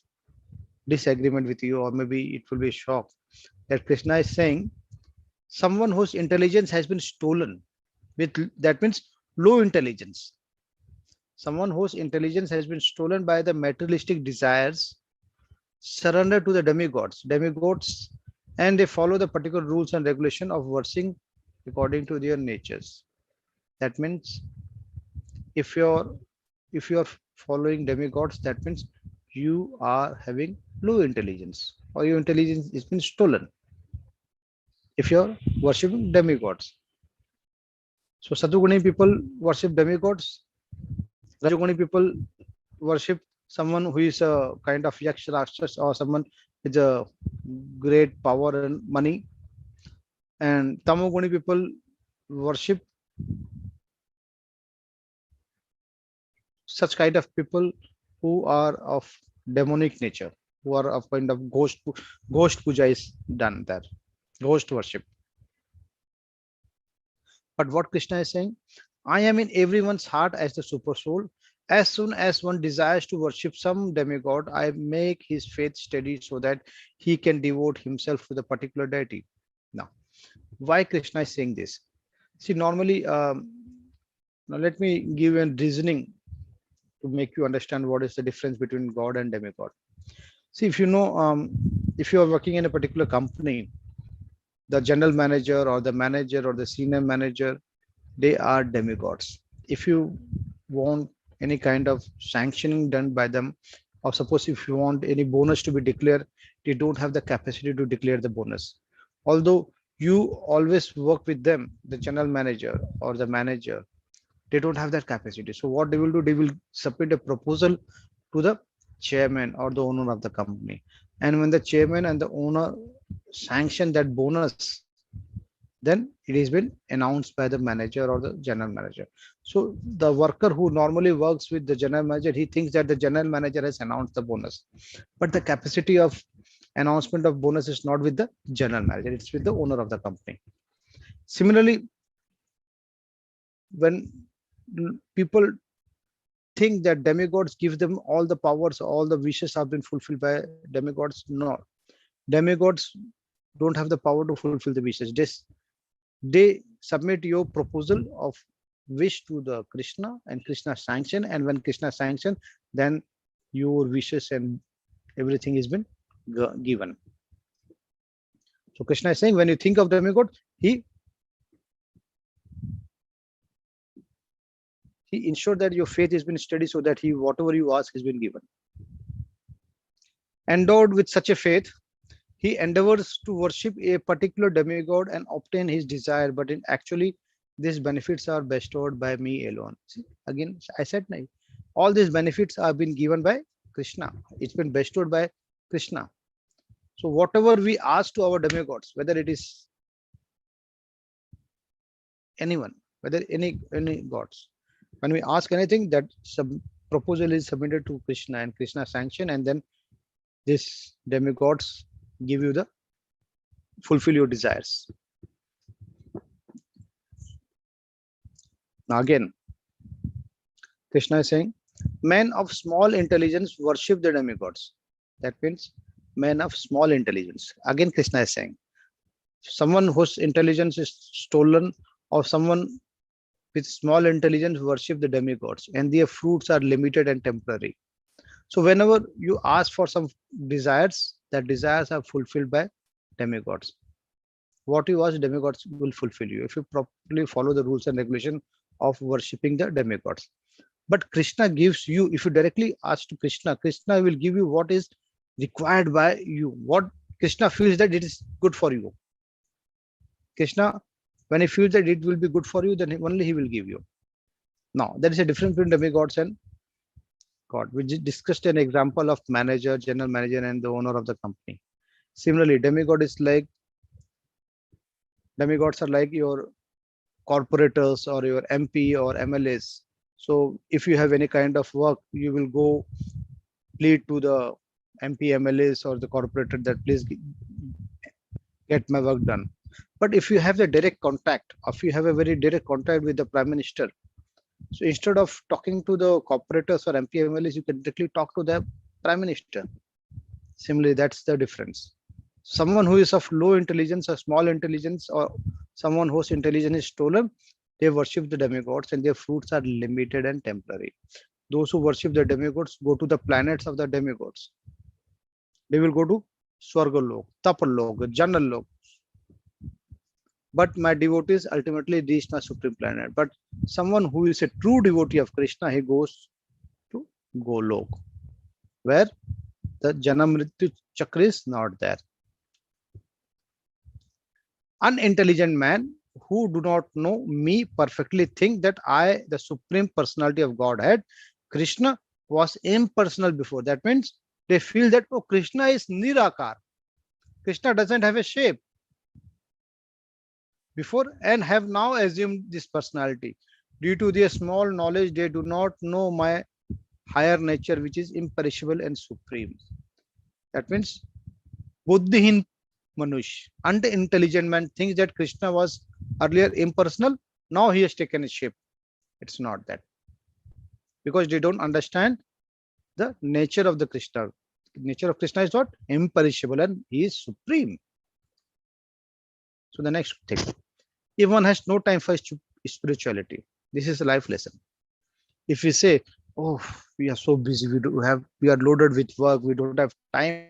disagreement with you, or maybe it will be a shock that Krishna is saying someone whose intelligence has been stolen, with that means low intelligence. Someone whose intelligence has been stolen by the materialistic desires surrender to the demigods, and they follow the particular rules and regulation of worshiping according to their natures. That means if you're if you're following demigods, that means you are having low intelligence, or your intelligence has been stolen if you're worshipping demigods. So Satuguni people worship demigods, Rajoguni people worship someone who is a kind of yaksh rakshas, or someone with a great power and money, and Tamoguni people worship such kind of people who are of demonic nature, who are of kind of ghost puja is done there, ghost worship. But what Krishna is saying, I am in everyone's heart as the super soul. As soon as one desires to worship some demigod, I make his faith steady so that he can devote himself to the particular deity. Now, why Krishna is saying this? See, normally, now let me give you a reasoning to make you understand what is the difference between God and demigod. See, if you know, if you are working in a particular company, the general manager or the manager or the senior manager, they are demigods. If you want any kind of sanctioning done by them, or suppose if you want any bonus to be declared, they don't have the capacity to declare the bonus. Although you always work with them, the general manager or the manager, they don't have that capacity. So what they will do, they will submit a proposal to the chairman or the owner of the company. And when the chairman and the owner sanction that bonus, then it has been announced by the manager or the general manager. So the worker who normally works with the general manager, he thinks that the general manager has announced the bonus, but the capacity of announcement of bonus is not with the general manager, it's with the owner of the company. Similarly, when people think that demigods give them all the powers, all the wishes have been fulfilled by demigods, no, demigods don't have the power to fulfill the wishes. They submit your proposal of wish to the Krishna, and Krishna sanction, and when Krishna sanction, then your wishes and everything has been given. So Krishna is saying when you think of demigod, he he ensured that your faith has been steady so that he, whatever you ask, has been given. Endowed with such a faith, he endeavors to worship a particular demigod and obtain his desire, but in actually, these benefits are bestowed by me alone. See, again, I said, no, all these benefits are been given by Krishna. It's been bestowed by Krishna. So whatever we ask to our demigods, whether it is anyone, whether any gods, when we ask anything, that proposal is submitted to Krishna and Krishna sanction, and then these demigods give you the fulfill your desires. Now again, Krishna is saying, men of small intelligence worship the demigods. That means men of small intelligence. Again, Krishna is saying, someone whose intelligence is stolen or someone with small intelligence worship the demigods, and their fruits are limited and temporary. So whenever you ask for some desires, that desires are fulfilled by demigods. What you ask, demigods will fulfill you if you properly follow the rules and regulation of worshipping the demigods. But Krishna gives you, if you directly ask to Krishna, Krishna will give you what is required by you, what Krishna feels that it is good for you. Krishna, when he feels that it will be good for you, then only he will give you. Now, there is a difference between demigods and God. We just discussed an example of manager, general manager, and the owner of the company. Similarly, demigods are like your corporators or your MP or MLAs. So if you have any kind of work, you will go plead to the MP, MLAs or the corporator that please get my work done. But if you have the direct contact, if you have a very direct contact with the Prime Minister, so instead of talking to the corporators or MP, MLAs, you can directly talk to the Prime Minister. Similarly, that's the difference. Someone who is of low intelligence or small intelligence, or someone whose intelligence is stolen, they worship the demigods and their fruits are limited and temporary. Those who worship the demigods go to the planets of the demigods. They will go to Swargalok, Tapalok, Janalok. But my devotees ultimately reach my supreme planet. But someone who is a true devotee of Krishna, he goes to Golok, where the Janamrityu Chakra is not there. Unintelligent man who do not know me perfectly think that I, the Supreme Personality of Godhead, Krishna, was impersonal before. That means they feel that, oh, Krishna is Nirakar. Krishna doesn't have a shape before, and have now assumed this personality. Due to their small knowledge, they do not know my higher nature, which is imperishable and supreme. That means Buddhihin Manush, unintelligent man, thinks that Krishna was earlier impersonal, now he has taken a shape. It's not that. Because they don't understand the nature of the Krishna. The nature of Krishna is what? Imperishable, and he is supreme. So the next thing, if one has no time for spirituality, this is a life lesson. If we say, oh, we are so busy, we are loaded with work, we don't have time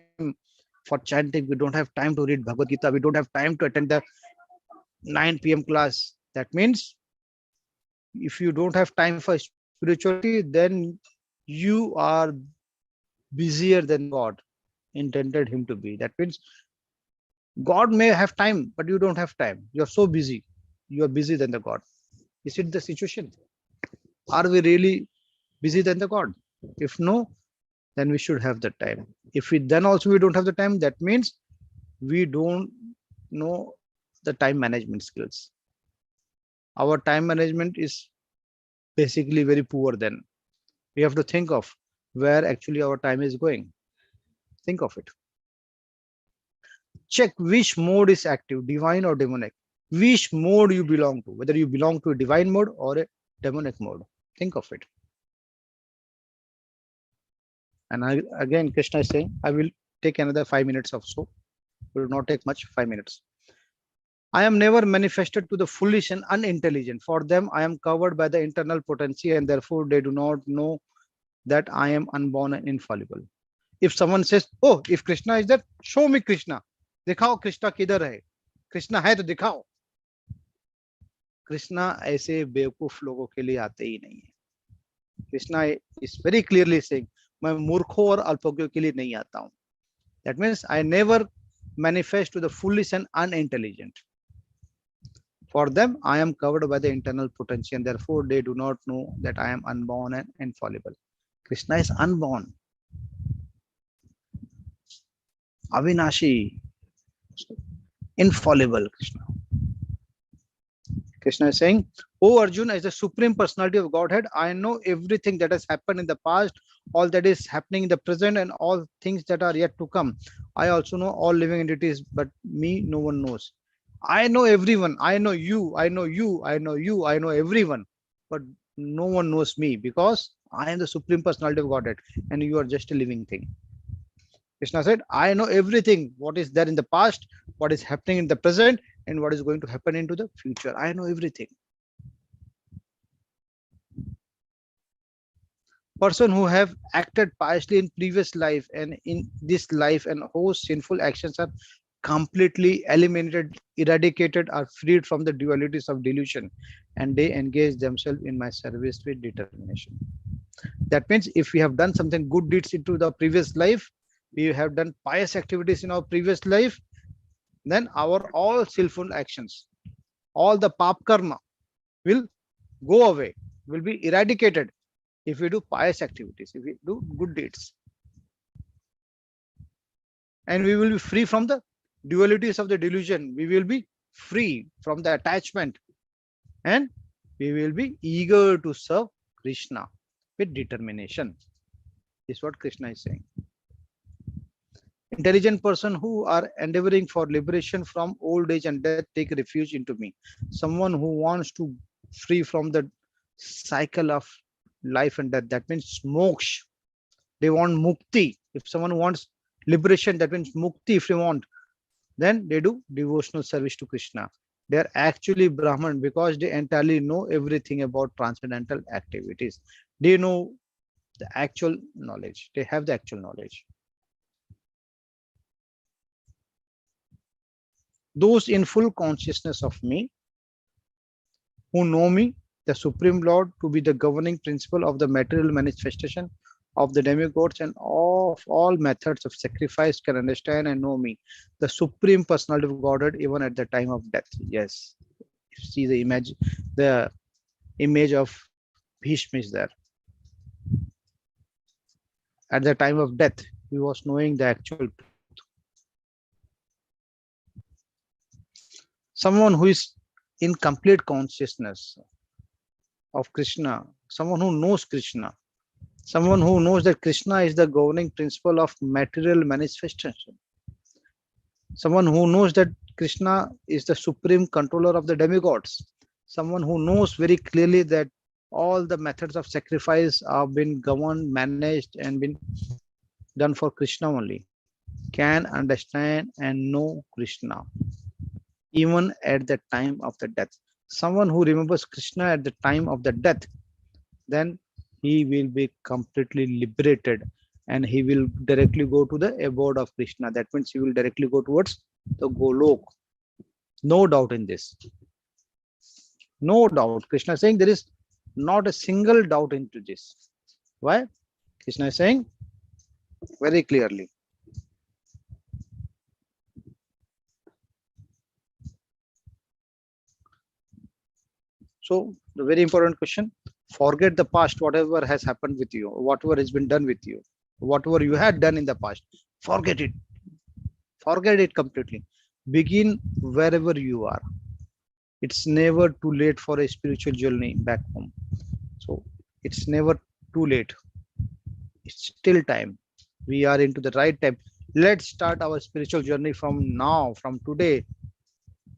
for chanting, we don't have time to read Bhagavad Gita, we don't have time to attend the 9 p.m. class. That means if you don't have time for spirituality, then you are busier than God intended him to be. That means God may have time, but you don't have time. You're so busy. You are busy than the God. Is it the situation? Are we really busy than the God? If no, then we should have the time. If we then also we don't have the time, that means we don't know the time management skills. Our time management is basically very poor. Then we have to think of where actually our time is going. Think of it. Check which mode is active, divine or demonic. Which mode you belong to, whether you belong to a divine mode or a demonic mode. Think of it. And again, Krishna is saying, I will take another 5 minutes or so. It will not take much, 5 minutes. I am never manifested to the foolish and unintelligent. For them, I am covered by the internal potency, and therefore they do not know that I am unborn and infallible. If someone says, oh, if Krishna is there, show me Krishna. दिखाओ कृष्णा किधर है, कृष्णा है तो दिखाओ. कृष्णा ऐसे बेवकूफ लोगों के लिए आते ही नहीं है. Krishna is very clearly saying, मैं मूर्खों और अल्पज्ञों के लिए नहीं आता हूं. That means I never manifest to the foolish and unintelligent. For them, I am covered by the internal potency, and therefore they do not know that I am unborn and infallible. Krishna is unborn, Avinashi, infallible Krishna. Krishna is saying, "O Arjuna, as the supreme personality of Godhead, I know everything that has happened in the past, all that is happening in the present, and all things that are yet to come. I also know all living entities, but me, no one knows. I know everyone. I know you. I know you. I know you. I know everyone, but no one knows me because I am the supreme personality of Godhead, and you are just a living thing." Krishna said, I know everything, what is there in the past, what is happening in the present, and what is going to happen into the future. I know everything. Person who have acted piously in previous life and in this life and whose sinful actions are completely eliminated, eradicated, are freed from the dualities of delusion, and they engage themselves in my service with determination. That means if we have done something good deeds into the previous life, we have done pious activities in our previous life, then our all sinful actions, all the pap karma will go away, will be eradicated if we do pious activities, if we do good deeds. And we will be free from the dualities of the delusion. We will be free from the attachment, and we will be eager to serve Krishna with determination. Is what Krishna is saying. Intelligent person who are endeavoring for liberation from old age and death take refuge into me. Someone who wants to free from the cycle of life and death, that means moksha. They want mukti. If someone wants liberation, that means mukti. If they want, then they do devotional service to Krishna. They are actually Brahman because they entirely know everything about transcendental activities. They know the actual knowledge. They have the actual knowledge. Those in full consciousness of me, who know me, the Supreme Lord, to be the governing principle of the material manifestation of the demigods and of all methods of sacrifice, can understand and know me, the Supreme Personality of Godhead, even at the time of death. Yes, see the image of Bhishma is there. At the time of death, he was knowing the actual truth. Someone who is in complete consciousness of Krishna, someone who knows Krishna, someone who knows that Krishna is the governing principle of material manifestation, someone who knows that Krishna is the supreme controller of the demigods, someone who knows very clearly that all the methods of sacrifice have been governed, managed, and been done for Krishna only, can understand and know Krishna even at the time of the death. Someone who remembers Krishna at the time of the death, then he will be completely liberated and he will directly go to the abode of Krishna. That means he will directly go towards the Golok. No doubt in this. No doubt. Krishna is saying there is not a single doubt into this. Why? Krishna is saying very clearly. So the very important question, forget the past, whatever has happened with you, whatever has been done with you, whatever you had done in the past, forget it. Forget it completely. Begin wherever you are. It's never too late for a spiritual journey back home. So it's never too late. It's still time. We are into the right time. Let's start our spiritual journey from now, from today.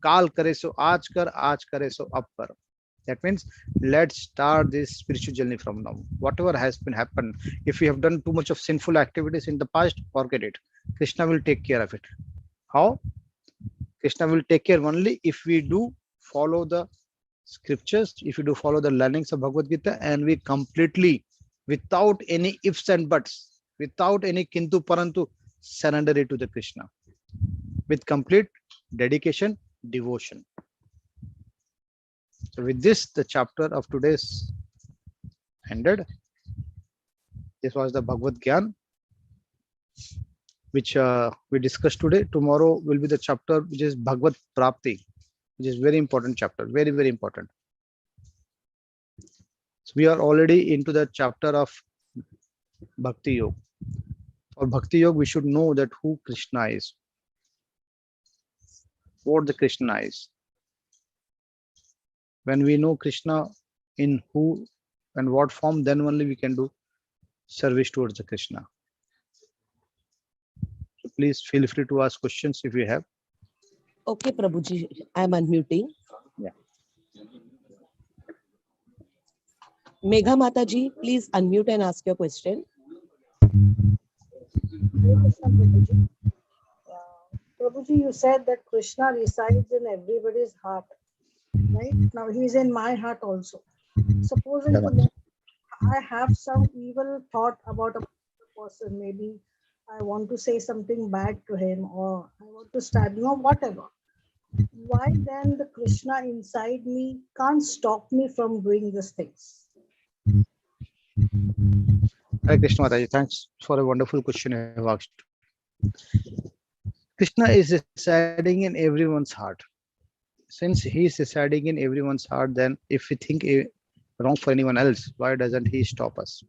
Kaal kare so aaj kare so ab kar. That means let's start this spiritual journey from now. Whatever has been happened, if we have done too much of sinful activities in the past, forget it. Krishna will take care of it. How? Krishna will take care only if we do follow the scriptures, if we do follow the learnings of Bhagavad Gita, and we completely, without any ifs and buts, without any kintu parantu, surrender it to the Krishna with complete dedication, devotion. So with this, the chapter of today's ended. This was the Bhagavad Gyan, which we discussed today. Tomorrow will be the chapter which is Bhagavad Prapti, which is very important chapter, very, very important. So we are already into the chapter of Bhakti Yoga. For Bhakti Yoga, we should know that who Krishna is, what the Krishna is. When we know Krishna in who and what form, then only we can do service towards the Krishna. So please feel free to ask questions if you have. Okay, Prabhuji, I am unmuting. Yeah. Megha Mataji, please unmute and ask your question. Hare Krishna, Prabhuji. Prabhuji, you said that Krishna resides in everybody's heart, right? Now he's in my heart also. Supposing I have some evil thought about a person, maybe I want to say something bad to him, or I want to stab him, or whatever. Why then the Krishna inside me can't stop me from doing these things? Hare Krishna Mataji, thanks for a wonderful question you have asked. Krishna is residing in everyone's heart. Since he is residing in everyone's heart, then if we think wrong for anyone else, why doesn't he stop us?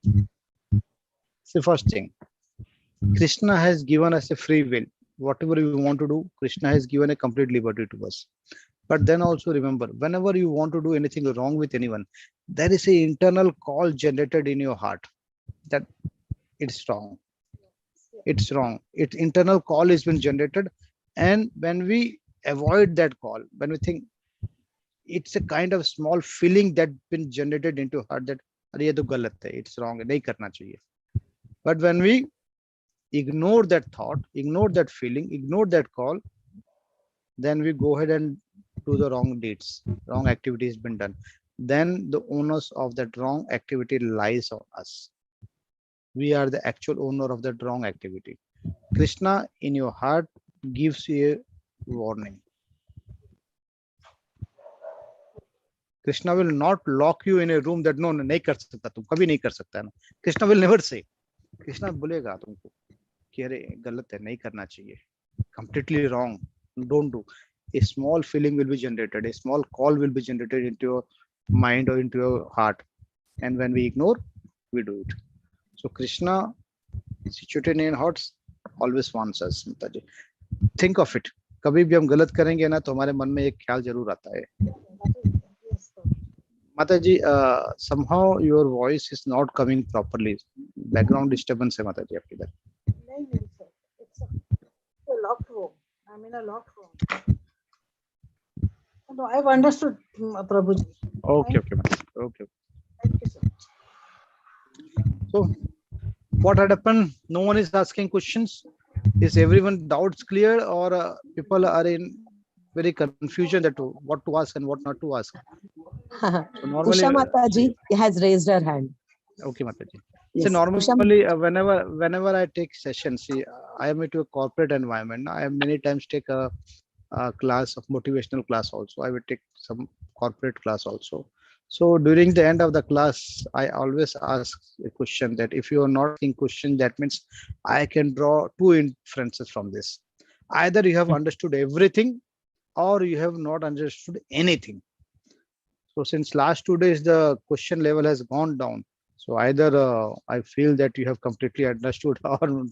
It's the first thing. Krishna has given us a free will. Whatever we want to do, Krishna has given a complete liberty to us. But then also remember, whenever you want to do anything wrong with anyone, there is an internal call generated in your heart that it's wrong. It's wrong. Its internal call has been generated. And when we avoid that call, when we think, it's a kind of small feeling that been generated into heart that ये तो गलत है, it's wrong, नहीं करना चाहिए. But when we ignore that thought, ignore that feeling, ignore that call, then we go ahead and do the wrong deeds, wrong activity has been done. Then the onus of that wrong activity lies on us. We are the actual owner of that wrong activity. Krishna in your heart gives you a warning. Krishna will not lock you in a room that no नहीं कर सकता, तुम कभी नहीं कर सकता ना. Krishna will never say. Krishna बोलेगा तुमको कि अरे गलत है, नहीं करना चाहिए, completely wrong, don't do. A small feeling will be generated, a small call will be generated into your mind or into your heart, and when we ignore, we do it. So Krishna situated in hearts always wants us. Mataji, think of it. कभी भी हम गलत करेंगे ना तो हमारे मन में एक ख्याल जरूर आता है. Yes, sir. Mataji, somehow your voice is not coming properly. Background disturbance है Mataji आपके इधर. नहीं, sir. It's a locked room. I'm in a locked room. No, I've understood, Prabhuji. Okay, okay, Mataji. Okay. Thank you, sir. So, what had happened? No one is asking questions. Is everyone doubts clear, or people are in very confusion that what to ask and what not to ask? So normally, Usha Mataji has raised her hand. okay, Mataji. Yes. So Usha, normally, whenever I take sessions, see, I am into a corporate environment. I have many times take a class of motivational class also. I will take some corporate class also. So during the end of the class, I always ask a question that if you are not asking question, that means I can draw two inferences from this. Either you have understood everything or you have not understood anything. So since last 2 days, the question level has gone down. So either I feel that you have completely understood or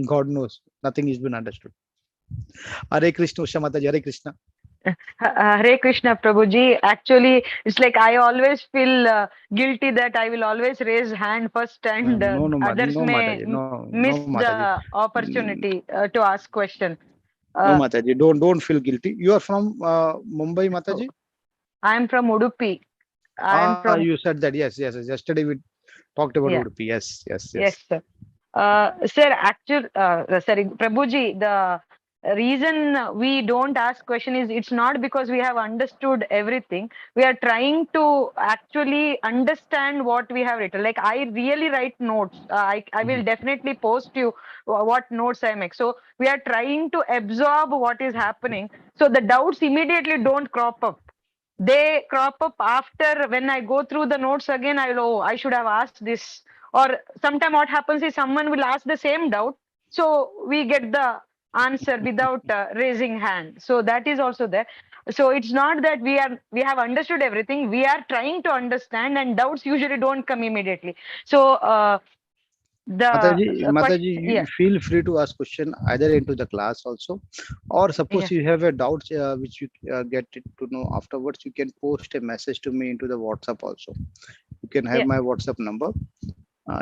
God knows, nothing has been understood. Hare Krishna, Usha Mataji, Hare Krishna. Hare Krishna, Prabhuji. Actually, it's like I always feel guilty that I will always raise hand first, and others No, may Mataji, no, miss Mataji. the opportunity to ask question. No, Uh, Mataji, don't feel guilty. You are from Mumbai, Mataji? I am from Udupi. I am from You said that. Yes. Yesterday we talked about yeah. Udupi. Yes. Yes, sir. Sir, sorry, Prabhuji, the reason we don't ask question is it's not because we have understood everything. We are trying to actually understand what we have written. Like I really write notes. I will definitely post you what notes I make. So we are trying to absorb what is happening. So the doubts immediately don't crop up. they crop up after when I go through the notes again. I should have asked this. Or sometime what happens is someone will ask the same doubt, so we get the answer without raising hand. So that is also there. So it's not that we have understood everything. We are trying to understand, and doubts usually don't come immediately. So the question, Mataji, you yeah, feel free to ask question either into the class also, or yeah, suppose you have a doubt which you get it to know afterwards, you can post a message to me into the WhatsApp also. You can have yeah. my WhatsApp number.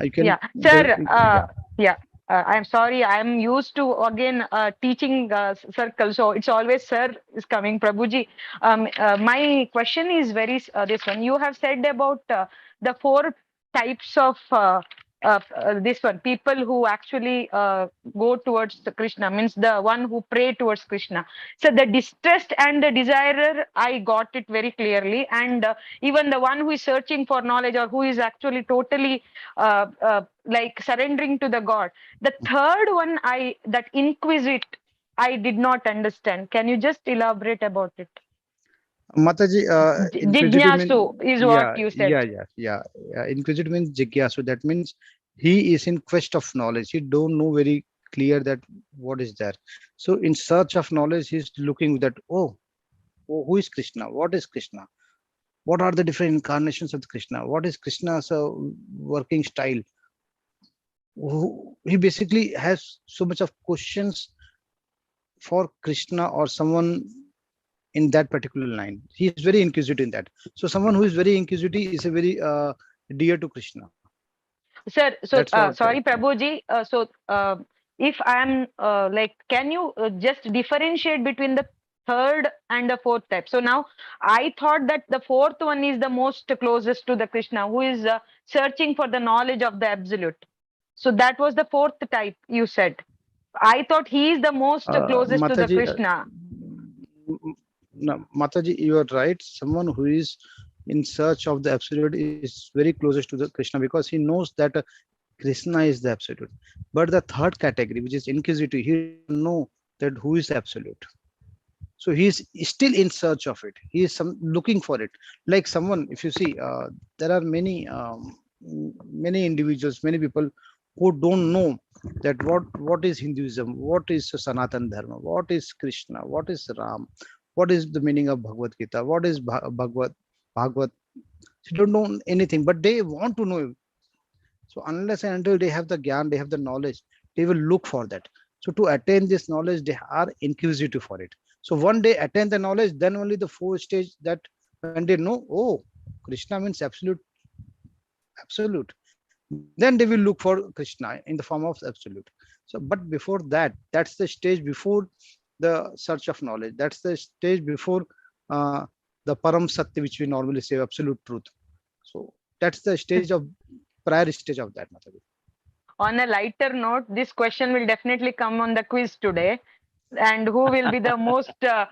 You can, Yeah, sir. yeah. Yeah, I'm sorry. I'm used to again teaching circle, so it's always sir is coming. Prabhuji, my question is very this one. You have said about the four types of this one people who actually go towards the Krishna, means the one who pray towards Krishna. So the distressed and the desirer, I got it very clearly, and even the one who is searching for knowledge or who is actually totally like surrendering to the god. The third one, that inquisite, I did not understand. Can you just elaborate about it? Mataji, inquisitive means, Jijnasu is what yeah, you said. yeah, yeah, yeah. Inquisitive means jigyasu. That means he is in quest of knowledge. He don't know very clear that what is there. So in search of knowledge, he's looking that, who is Krishna? What is Krishna? What are the different incarnations of Krishna? What is Krishna's working style? He basically has so much of questions for Krishna or someone in that particular line. He is very inquisitive in that. So someone who is very inquisitive is a very dear to Krishna. Sir, so That's what. sorry, Yeah. Prabhuji. If I'm like, can you just differentiate between the third and the fourth type? So now I thought that the fourth one is the most closest to the Krishna, who is searching for the knowledge of the absolute. So that was the fourth type you said. I thought he is the most closest to the Mataji, Krishna. no, Mataji, you are right. Someone who is in search of the absolute is very closest to the Krishna because he knows that Krishna is the absolute. But the third category, which is inquisitive, he doesn't know that who is absolute. So he is still in search of it. He is looking for it. Like someone, if you see, there are many individuals, many people who don't know that what is Hinduism, what is Sanatan Dharma, what is Krishna, what is Ram, what is the meaning of Bhagavad Gita, what is Bhagavad. They don't know anything, but they want to know. So unless and until they have the gyan, they have the knowledge, they will look for that. So to attain this knowledge, they are inquisitive for it. So one day attain the knowledge, then only the fourth stage, that when they know, oh, Krishna means absolute, absolute. Then they will look for Krishna in the form of absolute. So, but before that, that's the stage before the search of knowledge. That's the stage before uh, the Param Satya, which we normally say absolute truth. So that's the stage of prior stage of that, Mataji. On a lighter note, this question will definitely come on the quiz today. And who will be the most uh,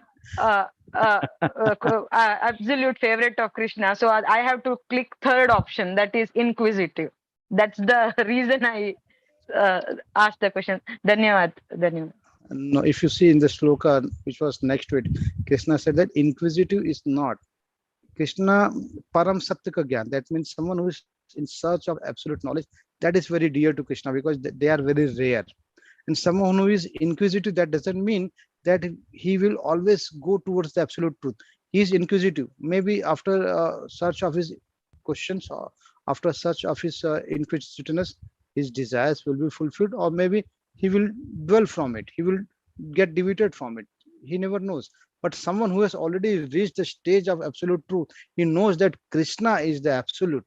absolute favorite of Krishna? So I have to click third option, that is inquisitive. That's the reason I asked the question. Dhanyavad. Dhanyavad. No, if you see in the sloka which was next to it, Krishna said that inquisitive is not. Krishna Param Satya ka Gyan. That means someone who is in search of absolute knowledge. That is very dear to Krishna because they are very rare. And someone who is inquisitive, that doesn't mean that he will always go towards the absolute truth. He is inquisitive. Maybe after search of his questions or after search of his inquisitiveness, his desires will be fulfilled, or maybe he will dwell from it. He will get deviated from it. He never knows. But someone who has already reached the stage of absolute truth, he knows that Krishna is the absolute.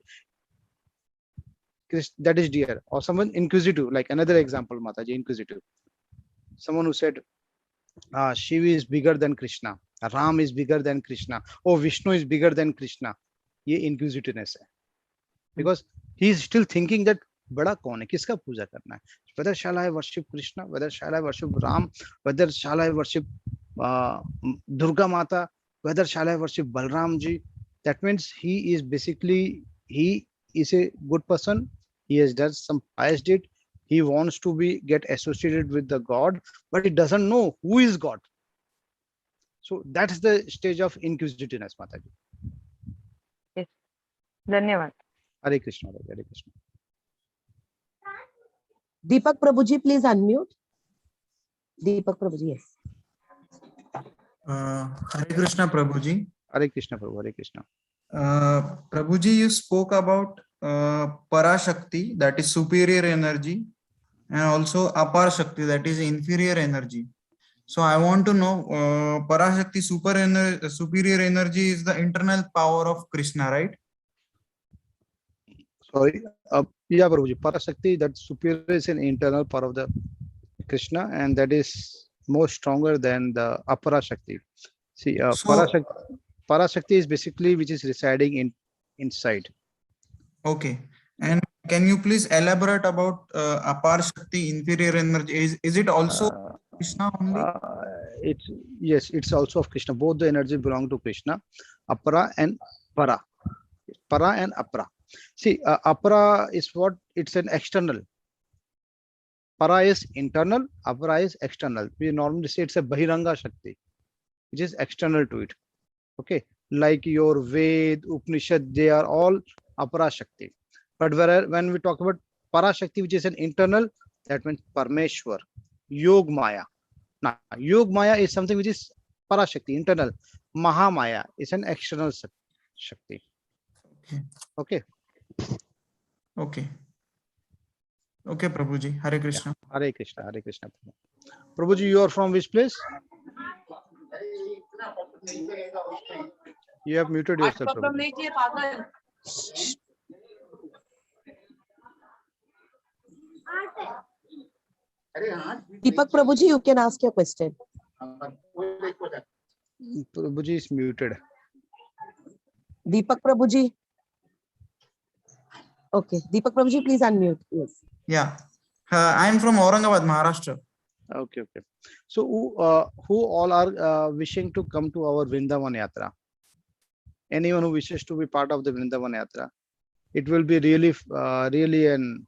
That is dear. Or someone inquisitive, like another example, Mataji, inquisitive. Someone who said, Shiva is bigger than Krishna, Ram is bigger than Krishna, oh, Vishnu is bigger than Krishna. ये inquisitiveness है. Because he is still thinking that बड़ा कौन है, किसका पूजा करना है, whether shall I worship Krishna, whether shall I worship Ram, whether shall I worship Durga Mata, whether shall I worship Balram ji. That means he is basically, he is a good person, he has done some pious deed, he wants to be get associated with the God, but he doesn't know who is God. So that's the stage of inquisitiveness, Mataji. Dhanyavad. Hare Krishna, Mataji. Hare Krishna. Deepak Prabhuji, please unmute. Deepak Prabhuji, yes. Hare Krishna, Prabhuji. Hare Krishna, Prabhu. Hare Krishna. Prabhuji, you spoke about Parashakti, that is superior energy, and also Apar Shakti, that is inferior energy. So I want to know, Parashakti, superior energy is the internal power of Krishna, right? Sorry. Yeah, Prabhuji. Parashakti, that superior is an internal part of the Krishna, and that is more stronger than the Apara Shakti. See, So, Parashakti is basically which is residing inside. okay. And can you please elaborate about Apar Shakti, inferior energy? Is it also Krishna only? It's yes, it's also of Krishna. Both the energy belong to Krishna, Apara and Para. Para and Apara. See, Apara is what? It's an external. Para is internal, Apara is external. We normally say it's a Bahiranga Shakti, which is external to it. Okay, like your Ved, Upanishad, they are all Apara Shakti. But when we talk about Para Shakti, which is an internal, that means Parmeshwar, Yog Maya. Now, Yog Maya is something which is Para Shakti, internal. Mahamaya is an external Shakti. Okay. Okay. Okay, Prabhuji. Hare Krishna. Yeah. Hare Krishna. Hare Krishna. Prabhuji, you are from which place? You have muted yourself, Prabhuji. Deepak Prabhuji, you can ask your question. Prabhuji is muted. Deepak Prabhuji. Okay, Deepak Prabhuji, please unmute. Yes. Yeah. I am from Aurangabad, Maharashtra. Okay, okay. So, who all are wishing to come to our Vrindavan Yatra? Anyone who wishes to be part of the Vrindavan Yatra? It will be really, really an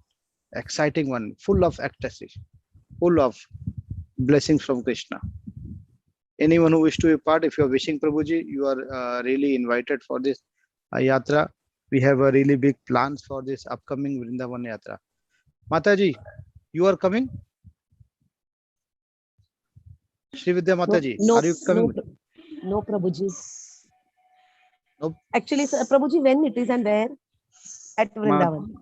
exciting one, full of ecstasy, full of blessings from Krishna. Anyone who wish to be part, if you are wishing, Prabhuji, you are really invited for this Yatra. We have a really big plans for this upcoming Vrindavan Yatra. Mataji, you are coming? Shri Vidya Mataji, No, are you coming? no, Prabhuji. Nope. Actually, sir, Prabhuji, when it is and where? At Vrindavan.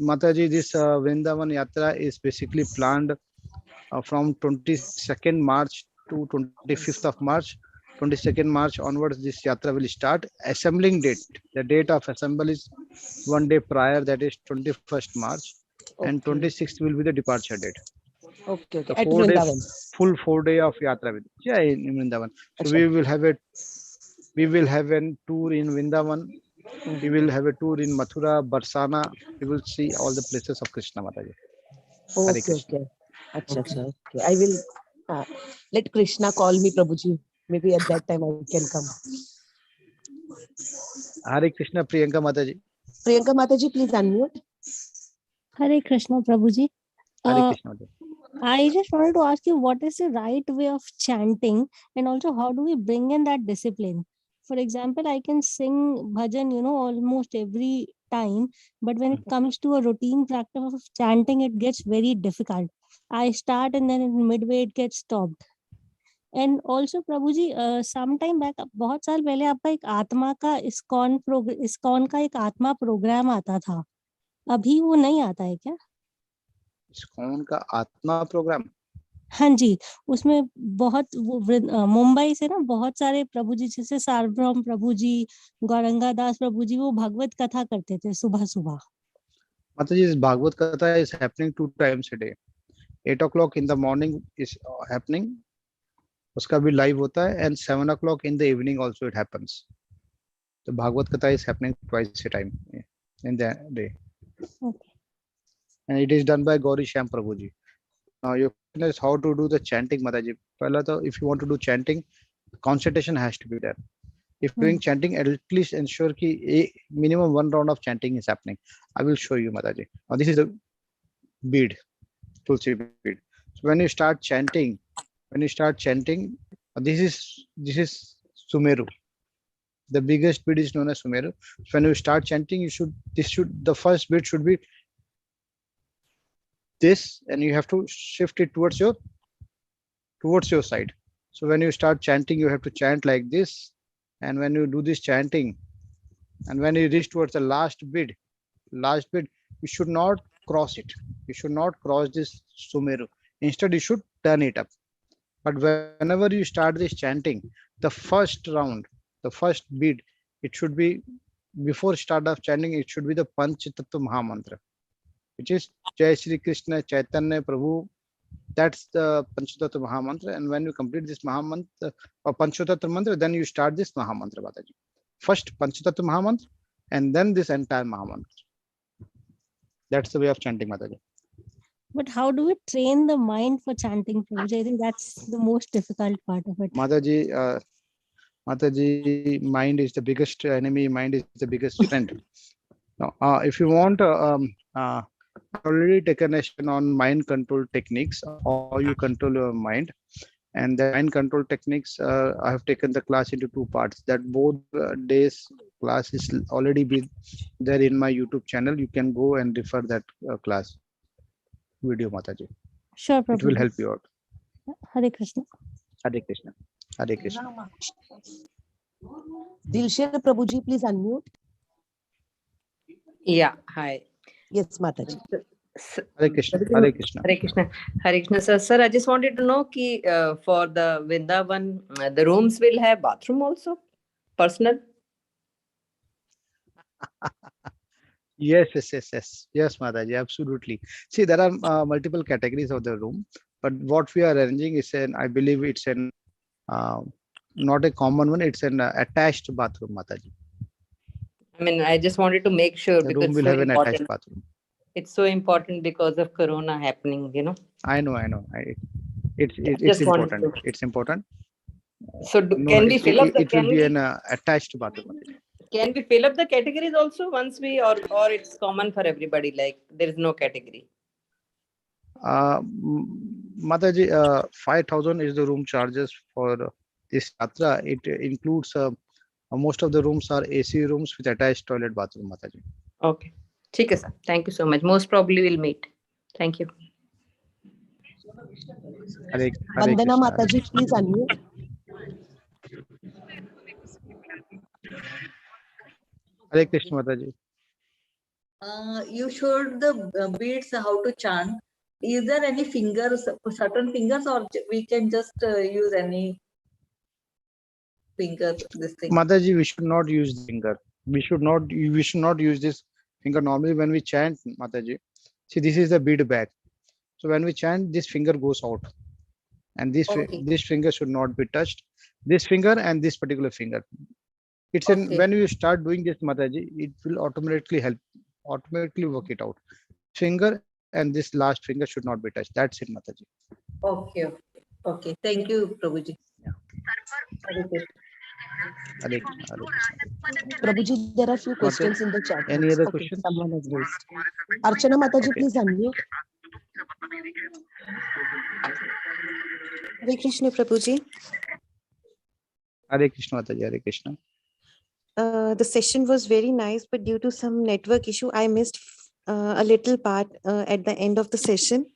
Mataji, this Vrindavan Yatra is basically planned from 22nd March to 25th of March. 22nd March onwards, this Yatra will start. Assembling date, the date of assembly is one day prior, that is 21st March. Okay. And 26th will be the departure date. Okay, okay. The At Vrindavan. full 4 day of Yatra. Yeah, in Vrindavan. So Achha. we will have a tour in Vrindavan. We will have a tour in Mathura, Barsana. We will see all the places of Krishna Mataji. Hare Okay, Krishna. okay. Achha, achha. Okay. I will let Krishna call me, Prabhuji. Maybe at that time I can come. Hare Krishna, Priyanka Mataji. Priyanka Mataji, please unmute. Hare Krishna, Prabhuji. Hare Krishna Mataji. I just wanted to ask you, what is the right way of chanting, and also how do we bring in that discipline? For example, I can sing bhajan, almost every time, but when it comes to a routine practice of chanting, it gets very difficult. I start and then in midway it gets stopped. And also, Prabhuji, some time back, बहुत साल पहले आपका एक आत्मा का ISKCON का एक आत्मा प्रोग्राम आता था. अभी वो नहीं आता है क्या? इस्कॉन का आत्मा प्रोग्राम? हाँ जी, उसमें बहुत मुंबई से ना बहुत सारे प्रभु जी, जैसे सार्वभौम प्रभु जी, गौरंगा दास प्रभु जी, वो भगवत कथा करते थे सुबह सुबह. Mataji, this Bhagavad Katha is happening 2 times a day. 8 o'clock in the morning is happening. उसका भी live होता है, and 7 o'clock in the evening also it happens. The Bhagavad Katha is happening twice a time in the day. Okay. And it is done by Gauri Shyam Prabhuji. Now your question is how to do the chanting, Mataji. Pehla to, if you want to do chanting, concentration has to be there. If doing chanting, at least ensure ki a minimum 1 round of chanting is happening. I will show you, Mataji. Now this is the bead, Tulsi bead. So when you start chanting, this is Sumeru. The biggest bead is known as Sumeru. When you start chanting, the first bead should be this, and you have to shift it towards your side. So when you start chanting, you have to chant like this. And when you do this chanting, and when you reach towards the last bit, you should not cross it. You should not cross this Sumeru. Instead, you should turn it up. But whenever you start this chanting, the first round, the first beat, it should be before start of chanting, it should be the Panchatattva Mahamantra, which is Jai Shri Krishna Chaitanya Prabhu. That's the Panchatattva Mahamantra. And when you complete this Mahamantra or Panchatattva Mantra, then you start this Mahamantra, Mataji. First Panchatattva Mahamantra, and then this entire Mahamantra. That's the way of chanting, Mataji. But how do we train the mind for chanting, Prabhuji? I think that's the most difficult part of it. Mataji, mind is the biggest enemy. Mind is the biggest friend. Now, if you want, I've already taken a session on mind control techniques, how you control your mind. And the mind control techniques, I have taken the class into two parts. That both days class is already been there in my YouTube channel. You can go and refer that class video, Mataji. Sure, It will Prabhuji. help you out. Hare Krishna. Hare Krishna. Hare Krishna. Dilshir Prabhuji, please unmute. Yeah, hi. Yes, Mataji. Hare Krishna. Hare Krishna. Hare Krishna. Hare Krishna, sir. Sir, I just wanted to know ki, for the Vrindavan, the rooms will have bathroom also? Personal? Yes, Mataji, absolutely. See, there are multiple categories of the room, but what we are arranging is I believe it's not a common one. It's an attached bathroom, Mataji. I mean, I just wanted to make sure The because room it's will so have an attached important. bathroom. It's so important because of Corona happening, I know. It's Just wanted important. to. It's important. So No, can we fill up the? it will be an attached bathroom. Can we fill up the categories also once we or it's common for everybody? Like there is no category. Mataji, 5,000 is the room charges for this yatra. It includes most of the rooms are AC rooms with attached toilet bathroom, Mataji. Okay. ठीक है, sir. Thank you so much. Most probably we'll meet. Thank you. Hare Vandana Krishna. Mataji, please unmute. Hare Krishna, Mataji. You showed the beads how to chant. Is there any fingers, certain fingers, or we can just use any finger? This thing. Mataji, we should not use the finger. We should not use this finger. Normally, when we chant, Mataji, see, this is the bead bag. So when we chant, this finger goes out, and this finger should not be touched. This finger and this particular finger. It's when you start doing this, Mataji, it will automatically work it out. Finger and this last finger should not be touched. That's it, Mataji. Okay. Thank you, Prabhuji. Yeah. Hare Prabhuji, there are few questions in the chat. Any other Okay, questions? someone has raised. Archana Mataji, please unmute. Hare Krishna, Prabhuji. Hare Krishna, Mataji. Hare Krishna. The session was very nice, but due to some network issue, I missed a little part at the end of the session.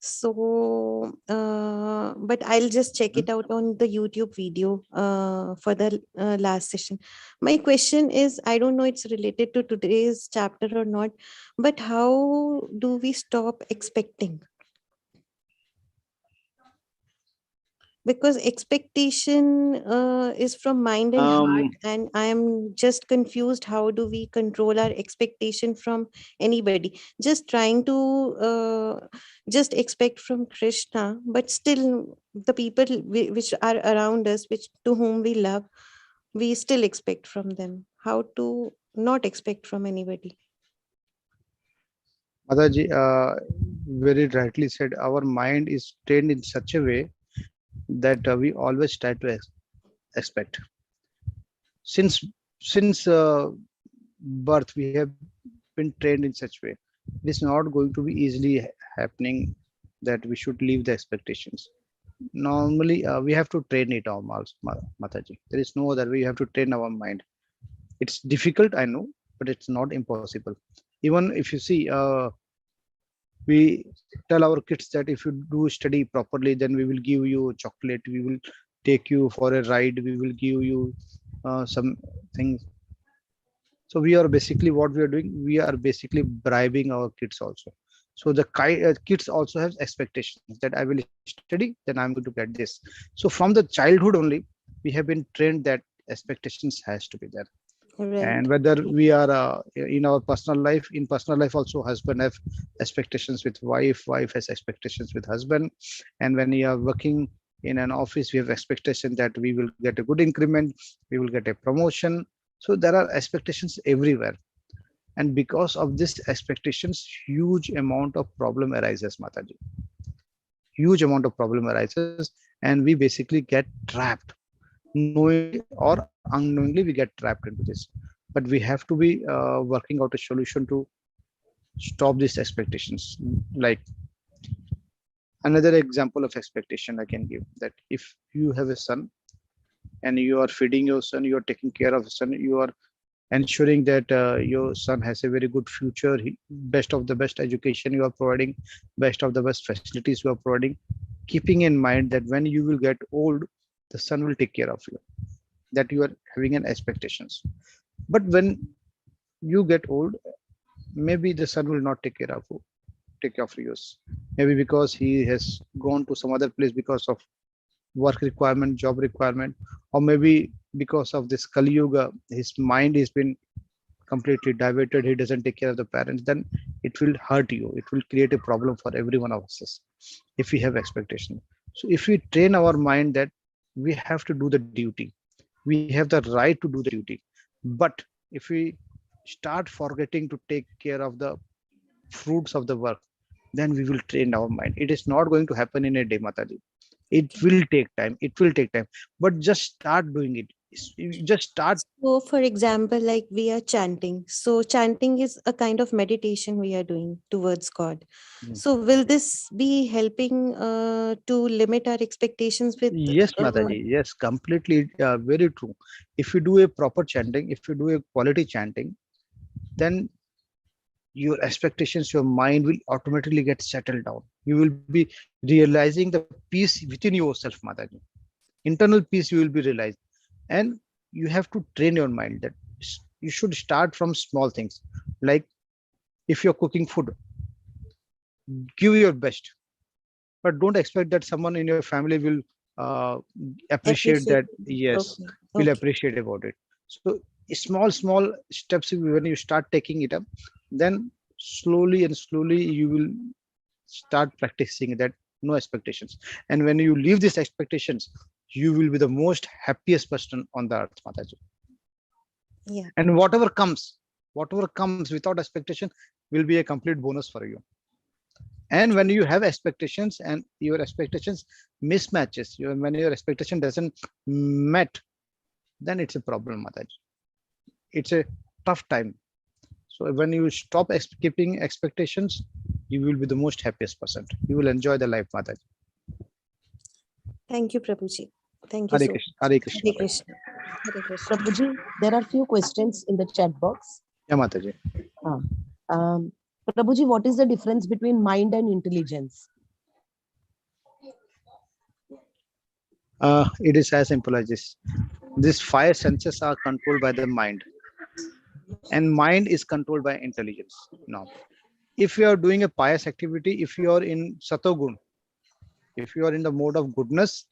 So, but I'll just check it out on the YouTube video for the last session. My question is, I don't know it's related to today's chapter or not, but how do we stop expecting? Because expectation is from mind and heart, and I am just confused. How do we control our expectation from anybody? Just trying to just expect from Krishna, but still the people which are around us, to whom we love, we still expect from them. How to not expect from anybody? Mataji, very rightly said, our mind is trained in such a way that we always try to expect. Since birth, we have been trained in such way. It is not going to be easily happening that we should leave the expectations. Normally, we have to train it almost, Mataji. There is no other way. You have to train our mind. It's difficult, I know, but it's not impossible. Even if you see, we tell our kids that if you do study properly, then we will give you chocolate, we will take you for a ride, we will give you some things. So we are basically, what we are doing, we are basically bribing our kids also. So the kids also have expectations that I will study, then I'm going to get this. So from the childhood only, we have been trained that expectations has to be there. And Right. whether we are in our personal life, in personal life also, husband have expectations with wife, wife has expectations with husband. And when you are working in an office, we have expectation that we will get a good increment, we will get a promotion. So there are expectations everywhere, and because of this expectations, huge amount of problem arises, Mataji. Huge amount of problem arises, and we basically get trapped, knowingly or unknowingly we get trapped into this. But we have to be working out a solution to stop these expectations. Like, another example of expectation I can give, that if you have a son and you are feeding your son, you are taking care of the son, you are ensuring that your son has a very good future, best of the best education you are providing, best of the best facilities you are providing, keeping in mind that when you will get old, the son will take care of you, that you are having an expectations. But when you get old, maybe the son will not take care of you, maybe because he has gone to some other place because of work requirement, job requirement, or maybe because of this Kali Yuga, his mind has been completely diverted, he doesn't take care of the parents, then it will hurt you, it will create a problem for every one of us if we have expectation. So if we train our mind that we have to do the duty, we have the right to do the duty, but if we start forgetting to take care of the fruits of the work, then we will train our mind. It is not going to happen in a day, Mataji. It will take time, it will take time, but just start doing it. Just start. So, for example, like we are chanting. So, chanting is a kind of meditation we are doing towards God. Mm. So, will this be helping to limit our expectations with? Yes, Mataji. Yes, completely. Very true. If you do a proper chanting, if you do a quality chanting, then your expectations, your mind will automatically get settled down. You will be realizing the peace within yourself, Mataji. Internal peace you will be realized. And you have to train your mind that you should start from small things. Like, if you're cooking food, give your best, but don't expect that someone in your family will uh, appreciate Appreciate. that. Yes, Okay. will Okay. appreciate about it. So small steps, when you start taking it up, then slowly and slowly you will start practicing that. No expectations, and when you leave these expectations, you will be the most happiest person on the earth, Mataji. Yeah. And whatever comes without expectation will be a complete bonus for you. And when you have expectations and your expectations mismatches, when your expectation doesn't met, then it's a problem, Mataji. It's a tough time. So when you stop keeping expectations, you will be the most happiest person. You will enjoy the life, Mataji. Thank you, Prabhuji. Thank you Hare so Krishna. much. Hare Krishna, Hare Mataji. Krishna. Hare Krishna. Prabhuji, there are few questions in the chat box. Yeah, Mataji. Um, Prabhuji, what is the difference between mind and intelligence? It is as simple as this. These five senses are controlled by the mind, and mind is controlled by intelligence. Now, if you are doing a pious activity, if you are in Satogun, if you are in the mode of goodness,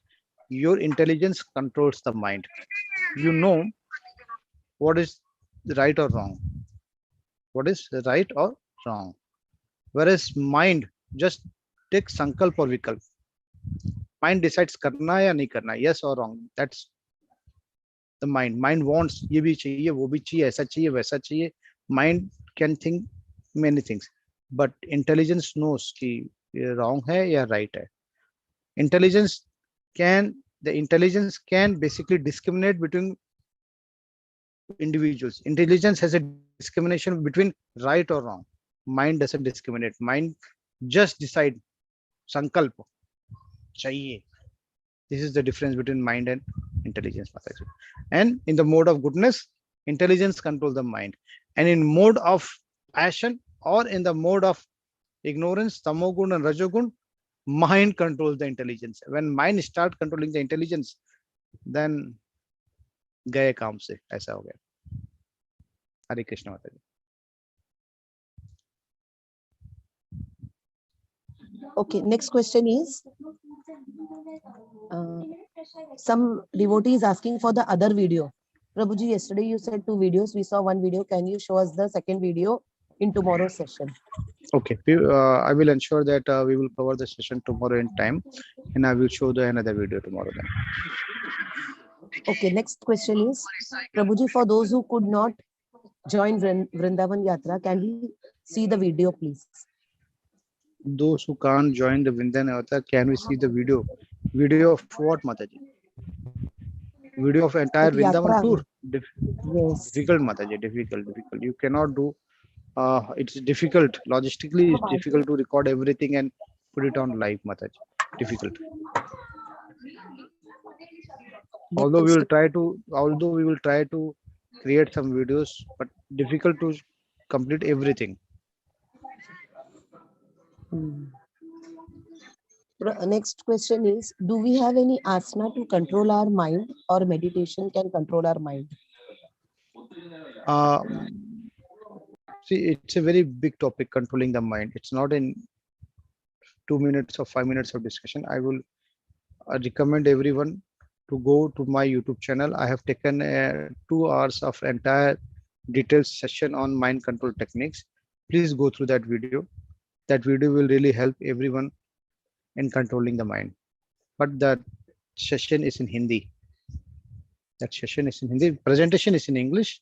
your intelligence controls the mind. You know what is right or wrong, what is right or wrong. Whereas mind just takes sankalp or vikalp. Mind decides karna ya nahi karna, yes or wrong. That's the mind. Mind wants ye bhi chahiye, wo bhi chahiye, aisa chahiye, waisa chahiye. Mind can think many things, but intelligence knows ki ye wrong hai ya right hai. Intelligence the intelligence can basically discriminate between individuals. Intelligence has a discrimination between right or wrong. Mind doesn't discriminate. Mind just decide sankalp chahiye. This is the difference between mind and intelligence, Mataji. And in the mode of goodness, Intelligence controls the mind. And in mode of passion or in the mode of ignorance, tamogun and rajogun, mind controls the intelligence. When mind start controlling the intelligence, then गए काम से ऐसा हो गया. हरे कृष्ण माता जी. Okay, next question is, some devotee is asking for the other video. Prabhuji, yesterday you said 2 videos. We saw 1 video. Can you show us the second video in tomorrow's session? Okay, I will ensure that we will cover the session tomorrow in time, and I will show the another video tomorrow then. Okay, next question is, Prabhuji, for those who could not join Vrindavan Yatra, can we see the video, please? Those who can't join the Vrindavan Yatra, can we see the video? Video of what, Mataji? Video of entire Vrindavan tour? Yes. Difficult, Mataji, difficult. You cannot do. It's difficult. Logistically, it's difficult to record everything and put it on live, Mataji. Difficult. Although we will try to create some videos, but difficult to complete everything. Next question is, do we have any asana to control our mind, or meditation can control our mind? See, it's a very big topic, controlling the mind. It's not in 2 minutes or 5 minutes of discussion. I will recommend everyone to go to my YouTube channel. I have taken 2 hours of entire detailed session on mind control techniques. Please go through that video. That video will really help everyone in controlling the mind. But that session is in Hindi. That session is in Hindi. Presentation is in English,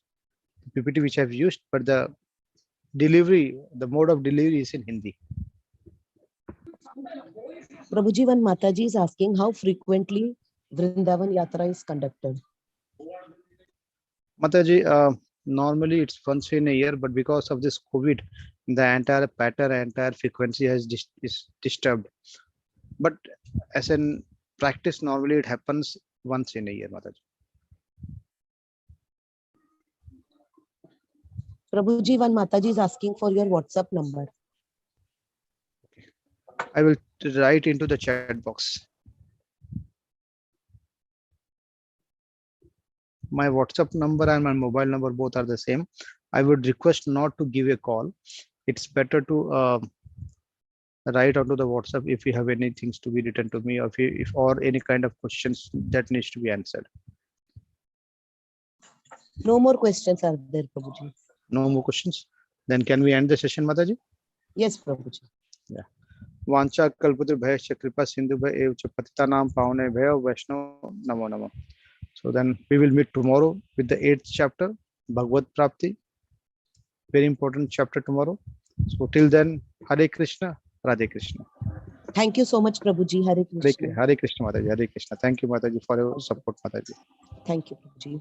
the PPT which I've used, but the delivery, the mode of delivery is in Hindi. Prabhuji, one Mataji is asking how frequently Vrindavan Yatra is conducted. Mataji, normally it's once in a year, but because of this COVID, the entire pattern, entire frequency is disturbed. But as in practice, normally it happens once in a year, Mataji. Prabhuji, one Mataji is asking for your WhatsApp number. I will write into the chat box. My WhatsApp number and my mobile number both are the same. I would request not to give a call. It's better to write onto the WhatsApp if you have any things to be written to me, or if or any kind of questions that needs to be answered. No more questions are there, Prabhuji. No more questions. Then can we end the session, Mataji? Yes, Prabhuji. Yeah. Vancha kalpatra bhayasya kripa sindhu bhaya evacha patitanam pavane bhayo vaishnav namo namo. So then we will meet tomorrow with the 8th chapter, Bhagavad Prapti. Very important chapter tomorrow. So till then, Hare Krishna, Radhe Krishna. Thank you so much, Prabhuji. Hare Krishna. Hare Krishna, Mataji. Hare Krishna. Thank you, Mataji, for your support, Mataji. Thank you, Prabhuji.